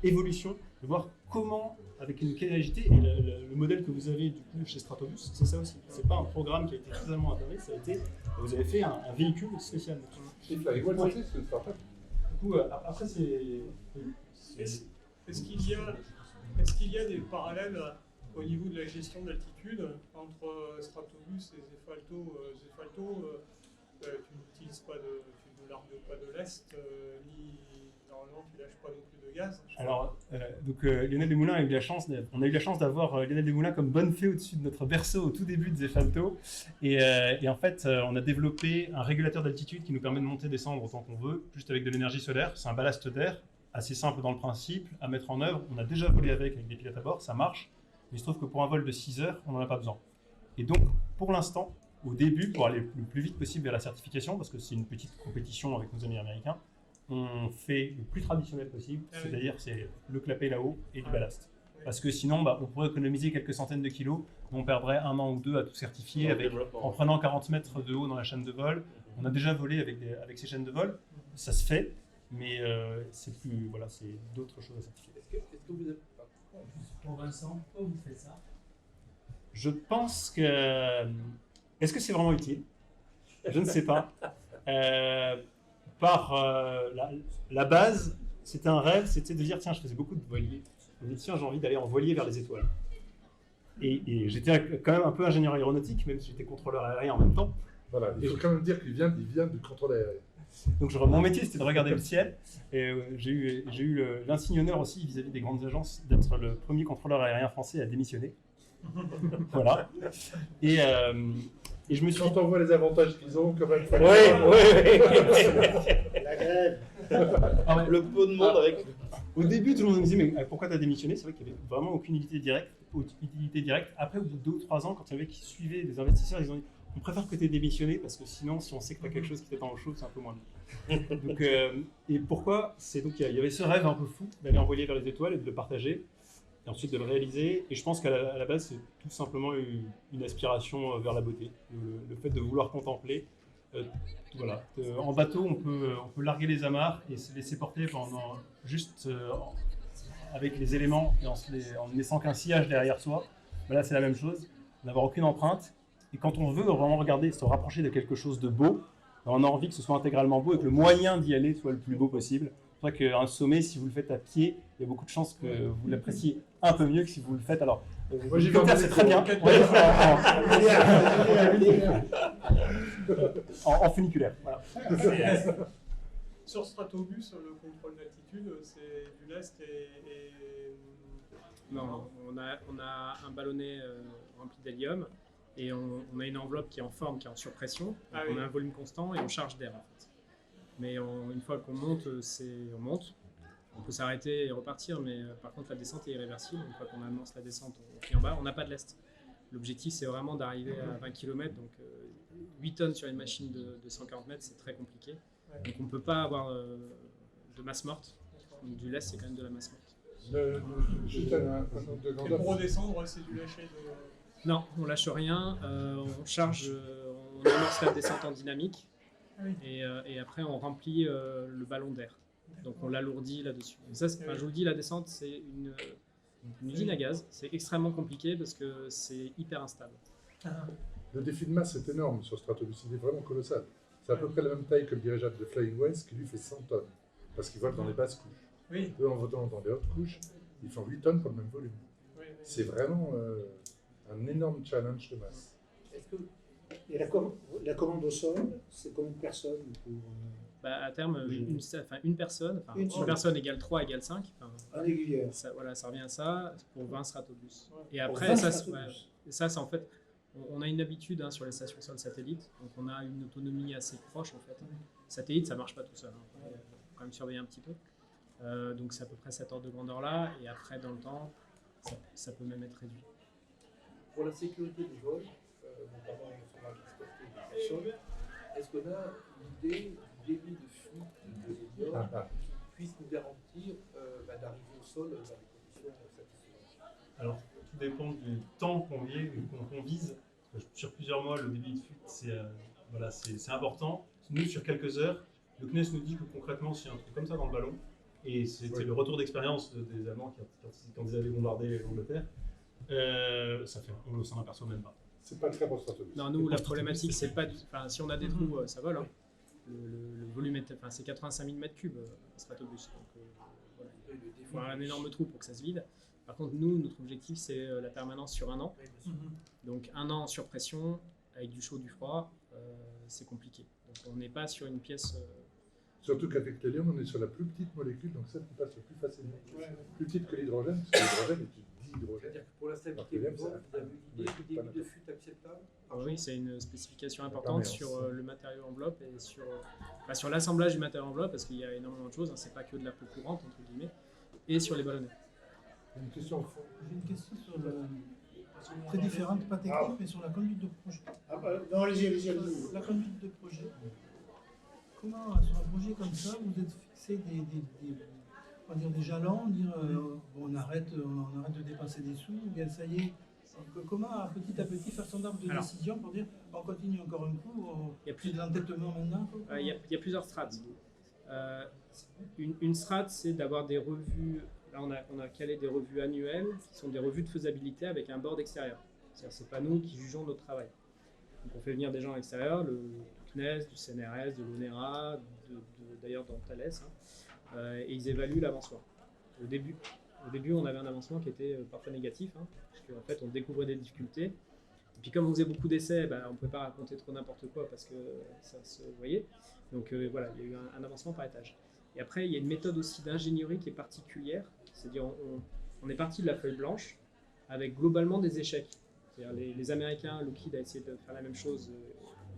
évolution de voir comment, avec une quelle agilité, et le modèle que vous avez du coup chez Stratobus, c'est ça aussi. C'est pas un programme qui a été totalement intégré, ça a été, vous avez fait un véhicule spécial. Et Flywood, c'est une startup. Du coup, après c'est... Est-ce qu'il y a des parallèles au niveau de la gestion d'altitude entre Stratobus et Zefalto? Tu n'utilises pas tu ne largues pas de l'Est, ni normalement tu lâches pas non plus de gaz. Alors, Lionel Desmoulins a eu la chance, on a eu la chance d'avoir Lionel Desmoulins comme bonne fée au-dessus de notre berceau au tout début de Zefalto. Et en fait, on a développé un régulateur d'altitude qui nous permet de monter et descendre autant qu'on veut, juste avec de l'énergie solaire. C'est un ballast d'air, assez simple dans le principe, à mettre en œuvre. On a déjà volé avec des pilotes à bord, ça marche. Mais il se trouve que pour un vol de 6 heures, on n'en a pas besoin. Et donc, pour l'instant, au début, pour aller le plus vite possible vers la certification, parce que c'est une petite compétition avec nos amis américains, on fait le plus traditionnel possible, c'est-à-dire c'est le clapet là-haut et du ballast. Parce que sinon, on pourrait économiser quelques centaines de kilos, mais on perdrait 1 an ou 2 à tout certifier en prenant 40 mètres de haut dans la chaîne de vol. On a déjà volé avec ces chaînes de vol, ça se fait, mais c'est d'autres choses à certifier. Est-ce que vous avez... Pour Vincent, pourquoi vous faites ça? Je pense que... Est-ce que c'est vraiment utile? Je ne sais pas. La base, c'était un rêve, c'était de dire, tiens, je faisais beaucoup de voiliers. Je me dis, tiens, j'ai envie d'aller en voilier vers les étoiles. Et j'étais quand même un peu ingénieur aéronautique, même si j'étais contrôleur aérien en même temps. Voilà, il faut quand même dire qu'il vient du contrôle aérien. Donc mon métier, c'était de regarder le ciel. Et j'ai eu l'insigne honneur aussi, vis-à-vis des grandes agences, d'être le premier contrôleur aérien français à démissionner. Voilà. Et je me suis... Quand on voit les avantages qu'ils ont, quand même... La grève. Le peu de monde avec... Au début, tout le monde me disait, mais pourquoi tu as démissionné? C'est vrai qu'il n'y avait vraiment aucune utilité directe. Après, au bout de 2 ou 3 ans, quand il y avait qui suivaient des investisseurs, ils ont dit, on préfère que tu aies démissionné, parce que sinon, si on sait que tu as quelque chose qui t'attend au chaud, c'est un peu moins bien. Donc, et pourquoi? C'est donc il y avait ce rêve un peu fou d'aller envoyer vers les étoiles et de le partager, et ensuite de le réaliser. Et je pense qu'à la base, c'est tout simplement une aspiration vers la beauté, le fait de vouloir contempler. Voilà. En bateau, on peut larguer les amarres et se laisser porter pendant avec les éléments et en ne laissant qu'un sillage derrière soi. Là, c'est la même chose, n'avoir aucune empreinte. Et quand on veut vraiment regarder, se rapprocher de quelque chose de beau, on a envie que ce soit intégralement beau et que le moyen d'y aller soit le plus beau possible. C'est pour ça qu'un sommet, si vous le faites à pied, il y a beaucoup de chances que vous l'appréciez un peu mieux que si vous le faites. Alors, c'est très bien. En funiculaire. Voilà. Sur Stratobus, le contrôle d'altitude, c'est du lest et... Non, on a un ballonnet rempli d'hélium et on a une enveloppe qui est en forme, qui est en surpression. Donc Ah on oui. a un volume constant et on charge d'air en fait. Mais une fois qu'on monte, on monte. On peut s'arrêter et repartir, mais par contre la descente est irréversible. Une fois qu'on amorce la descente, on finit en bas. On n'a pas de lest. L'objectif, c'est vraiment d'arriver à 20 km. Donc 8 tonnes sur une machine de 140 mètres, c'est très compliqué. Ouais. Donc on ne peut pas avoir de masse morte. Donc du lest, c'est quand même de la masse morte. Juste un autre de Et grandeur. pour redescendre, c'est du lâcher de... Non, on lâche rien. On charge, on amorce la descente en dynamique. Ah oui. Et après, on remplit le ballon d'air. Donc on l'alourdit là-dessus. Et ça, je vous le dis, la descente, c'est une usine à gaz. C'est extrêmement compliqué parce que c'est hyper instable. Le défi de masse est énorme sur Stratobus, il est vraiment colossal. C'est à peu près la même taille que le dirigeable de Flying West qui lui fait 100 tonnes, parce qu'il vole dans les basses couches. Oui. Eux, en volant dans les hautes couches, ils font 8 tonnes pour le même volume. Oui. C'est vraiment un énorme challenge de masse. Est-ce que Et la commande au sol, c'est combien de personnes pour À terme, une personne, Une seule. personne égale 3 égale 5. un aiguilleur? Ça revient à ça pour 20 Stratobus. Ouais. Et Pour après, 20 ça, Stratobus. c'est en fait, on a une habitude sur les stations sol satellites, donc on a une autonomie assez proche en fait. Satellite, ça marche pas tout seul, il faut quand même surveiller un petit peu. Donc c'est à peu près cet ordre de grandeur là, et après dans le temps, ça peut même être réduit. pour la sécurité du vol, notamment sur la transporter des personnes, est-ce qu'on a l'idée du débit de fuite de l'hélium qui puisse nous garantir d'arriver au sol dans des conditions satisfaisantes? Alors, tout dépend du temps qu'on vise. Parce que sur plusieurs mois, le débit de fuite, c'est important. Nous, sur quelques heures, le CNES nous dit que concrètement, s'il y a un truc comme ça dans le ballon, et c'était le retour d'expérience des Allemands quand ils avaient bombardé l'Angleterre, on ne s'en aperçoit même pas. C'est pas le cas pour Stratobus. Non, nous, la problématique, c'est pas si on a des trous, ça vole. Hein. Le volume c'est 85 000 m3 Stratobus. Donc, voilà. Il faut un énorme trou pour que ça se vide. Par contre, nous, notre objectif, c'est la permanence sur un an. Donc, un an sur pression, avec du chaud, du froid, c'est compliqué. Donc, on n'est pas sur une pièce. Surtout qu'avec l'hélium, on est sur la plus petite molécule, donc celle qui passe le plus facilement. Plus petite que l'hydrogène, parce que l'hydrogène est dihydrogène. C'est-à-dire que pour la stabilité Alors que du vol, l'hélium, vous avez une idée du débit de fuite acceptable? Oui, c'est une spécification importante permanence. sur le matériau enveloppe et sur l'assemblage du matériau enveloppe, parce qu'il y a énormément de choses, c'est pas que de la peau courante, entre guillemets, et sur les ballonnets. Une question au fond. J'ai une question sur très différente, pas technique, mais sur la conduite de projet. Non, allez-y. La conduite de projet. Comment, sur un projet comme ça, vous êtes fixé des jalons, on arrête de dépenser des sous, ou bien ça y est. Comment, petit à petit, faire son arbre de décision pour dire on continue encore un coup, Il y a plus de l'entêtement maintenant? Il y a plusieurs strates. Une strate, c'est d'avoir des revues. Là, on a calé des revues annuelles qui sont des revues de faisabilité avec un board extérieur. C'est pas nous qui jugeons notre travail. Donc on fait venir des gens à l'extérieur, du CNES, du CNRS, de l'ONERA, d'ailleurs dans Thales, et ils évaluent l'avancement. Au début, on avait un avancement qui était parfois négatif, parce qu'en fait on découvrait des difficultés. Et puis comme on faisait beaucoup d'essais, on ne pouvait pas raconter trop n'importe quoi parce que ça se voyait. Donc voilà, il y a eu un avancement par étage. Et après, il y a une méthode aussi d'ingénierie qui est particulière, c'est-à-dire on est parti de la feuille blanche avec globalement des échecs. C'est-à-dire les Américains, Lockheed a essayé de faire la même chose,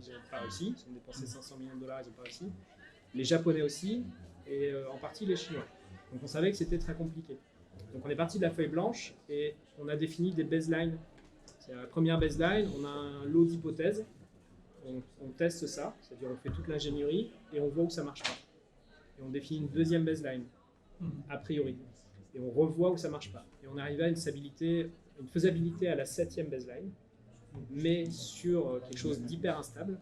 ils n'ont pas réussi, ils ont dépensé 500 millions de dollars, ils n'ont pas réussi. Les Japonais aussi, et en partie les Chinois. Donc on savait que c'était très compliqué. Donc on est parti de la feuille blanche et on a défini des baselines. C'est la première baseline, on a un lot d'hypothèses, on teste ça, c'est-à-dire on fait toute l'ingénierie et on voit où ça marche pas. Et on définit une deuxième baseline, a priori, et on revoit où ça marche pas. Et on arrive à une faisabilité à la 7e baseline, mais sur quelque chose d'hyper instable.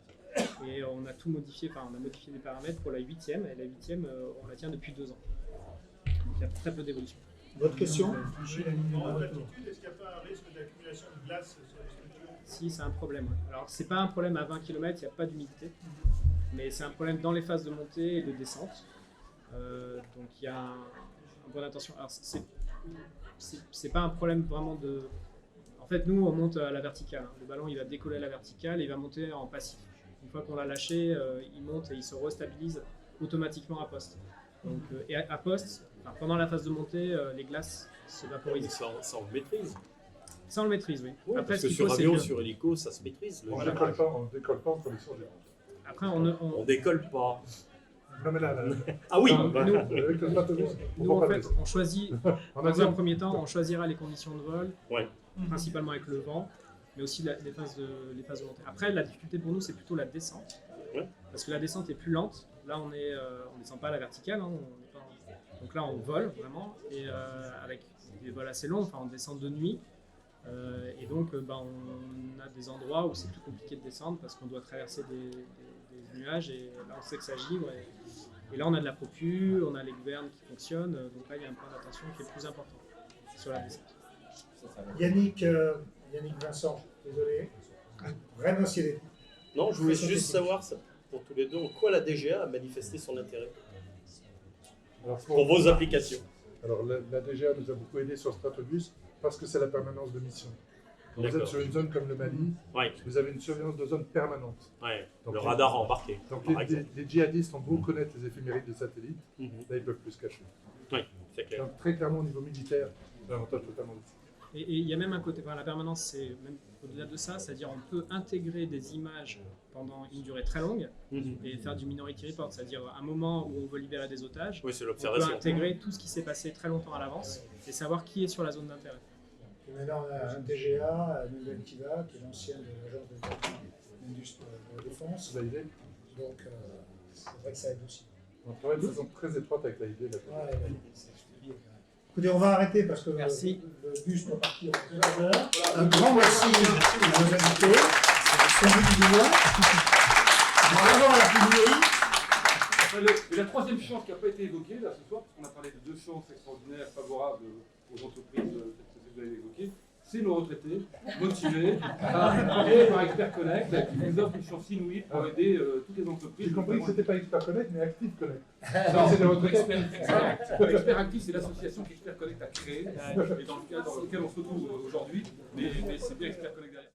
Et on a tout modifié, on a modifié les paramètres pour la 8e, et la 8e, on la tient depuis 2 ans. Donc il y a très peu d'évolution. Votre question? En altitude, est-ce qu'il n'y a pas un risque d'accumulation de glace sur les structures? Si, c'est un problème. Ouais. Alors, c'est pas un problème à 20 km, il n'y a pas d'humidité, mais c'est un problème dans les phases de montée et de descente. Donc, il y a un point d'attention. Alors, c'est pas un problème vraiment de. En fait, nous, on monte à la verticale. Le ballon, il va décoller à la verticale et il va monter en passif. Une fois qu'on l'a lâché, il monte et il se restabilise automatiquement à poste. Donc, et à poste, enfin, pendant la phase de montée, les glaces se vaporisent. Ça, on le maîtrise. Ça, on le maîtrise, oui. Ouais, Après, parce ce que qu'il sur faut, c'est avion, que- sur hélico, ça se maîtrise. On ne décolle pas en conditions générales. Après, On décolle pas. Non, mais là, Ah oui, avec le bateau, nous, en fait, on choisit, en dans un avion, premier temps, on choisira les conditions de vol, Ouais. principalement avec le vent, mais aussi les phases de montée. Après, la difficulté pour nous, c'est plutôt la descente, Ouais. parce que la descente est plus lente. Là, on descend pas à la verticale, hein, on est pas donc là, on vole vraiment, et avec des vols assez longs, enfin, on descend de nuit. Et donc, on a des endroits où c'est plus compliqué de descendre parce qu'on doit traverser des nuages, et là, on sait que ça givre. Et là, on a de la propu, on a les gouvernes qui fonctionnent, donc là, il y a un point d'attention qui est plus important sur la descente. Yannick Vincent, désolé. Vraiment, s'il est. Non, je voulais juste savoir, ça, pour tous les deux, en quoi la DGA a manifesté son intérêt Alors, pour vos applications. Alors, la DGA nous a beaucoup aidé sur Stratobus parce que c'est la permanence de mission. Quand vous êtes D'accord. sur une zone comme le Mali, Ouais. vous avez une surveillance de zone permanente. Ouais. Donc, Le radar embarqué. Donc par exemple. les djihadistes ont beau connaître les éphémérides de satellites, Mhm. là ils peuvent plus se cacher. Oui, c'est clair. Donc très clairement au niveau militaire, c'est l'avantage totalement dessus. Et il y a même un côté, la permanence, c'est même au-delà de ça, c'est-à-dire on peut intégrer des images pendant une durée très longue Mhm. et faire du minority report, c'est-à-dire un moment où on veut libérer des otages. Oui, c'est On peut l'observation. intégrer tout ce qui s'est passé très longtemps à l'avance et savoir qui est sur la zone d'intérêt. Et maintenant, on a un DGA, un Inventiva, qui est l'ancien de l'agence de l'industrie de la défense. Vous avez l'idée. Donc, c'est vrai que ça aide aussi. On travaille de façon très étroite avec la idée. Écoutez, on va arrêter parce que Merci. le bus doit partir en 2 heures. Un grand merci à nos invités. Salut Dubois. Bravo à la Pugnerie. Et la troisième chance qui n'a pas été évoquée là ce soir, parce qu'on a parlé de deux chances extraordinaires favorables aux entreprises que vous avez évoquées, c'est nos retraités, motivés, par Expert Connect, qui vous offre une chance inouïe pour aider toutes les entreprises. J'ai compris que ce n'était pas Expert Connect, mais Active Connect. Non, c'est des retraités. Expert Active, c'est l'association qu'Expert Connect a créée, et dans lequel on se retrouve aujourd'hui, mais c'est bien Expert Connect derrière.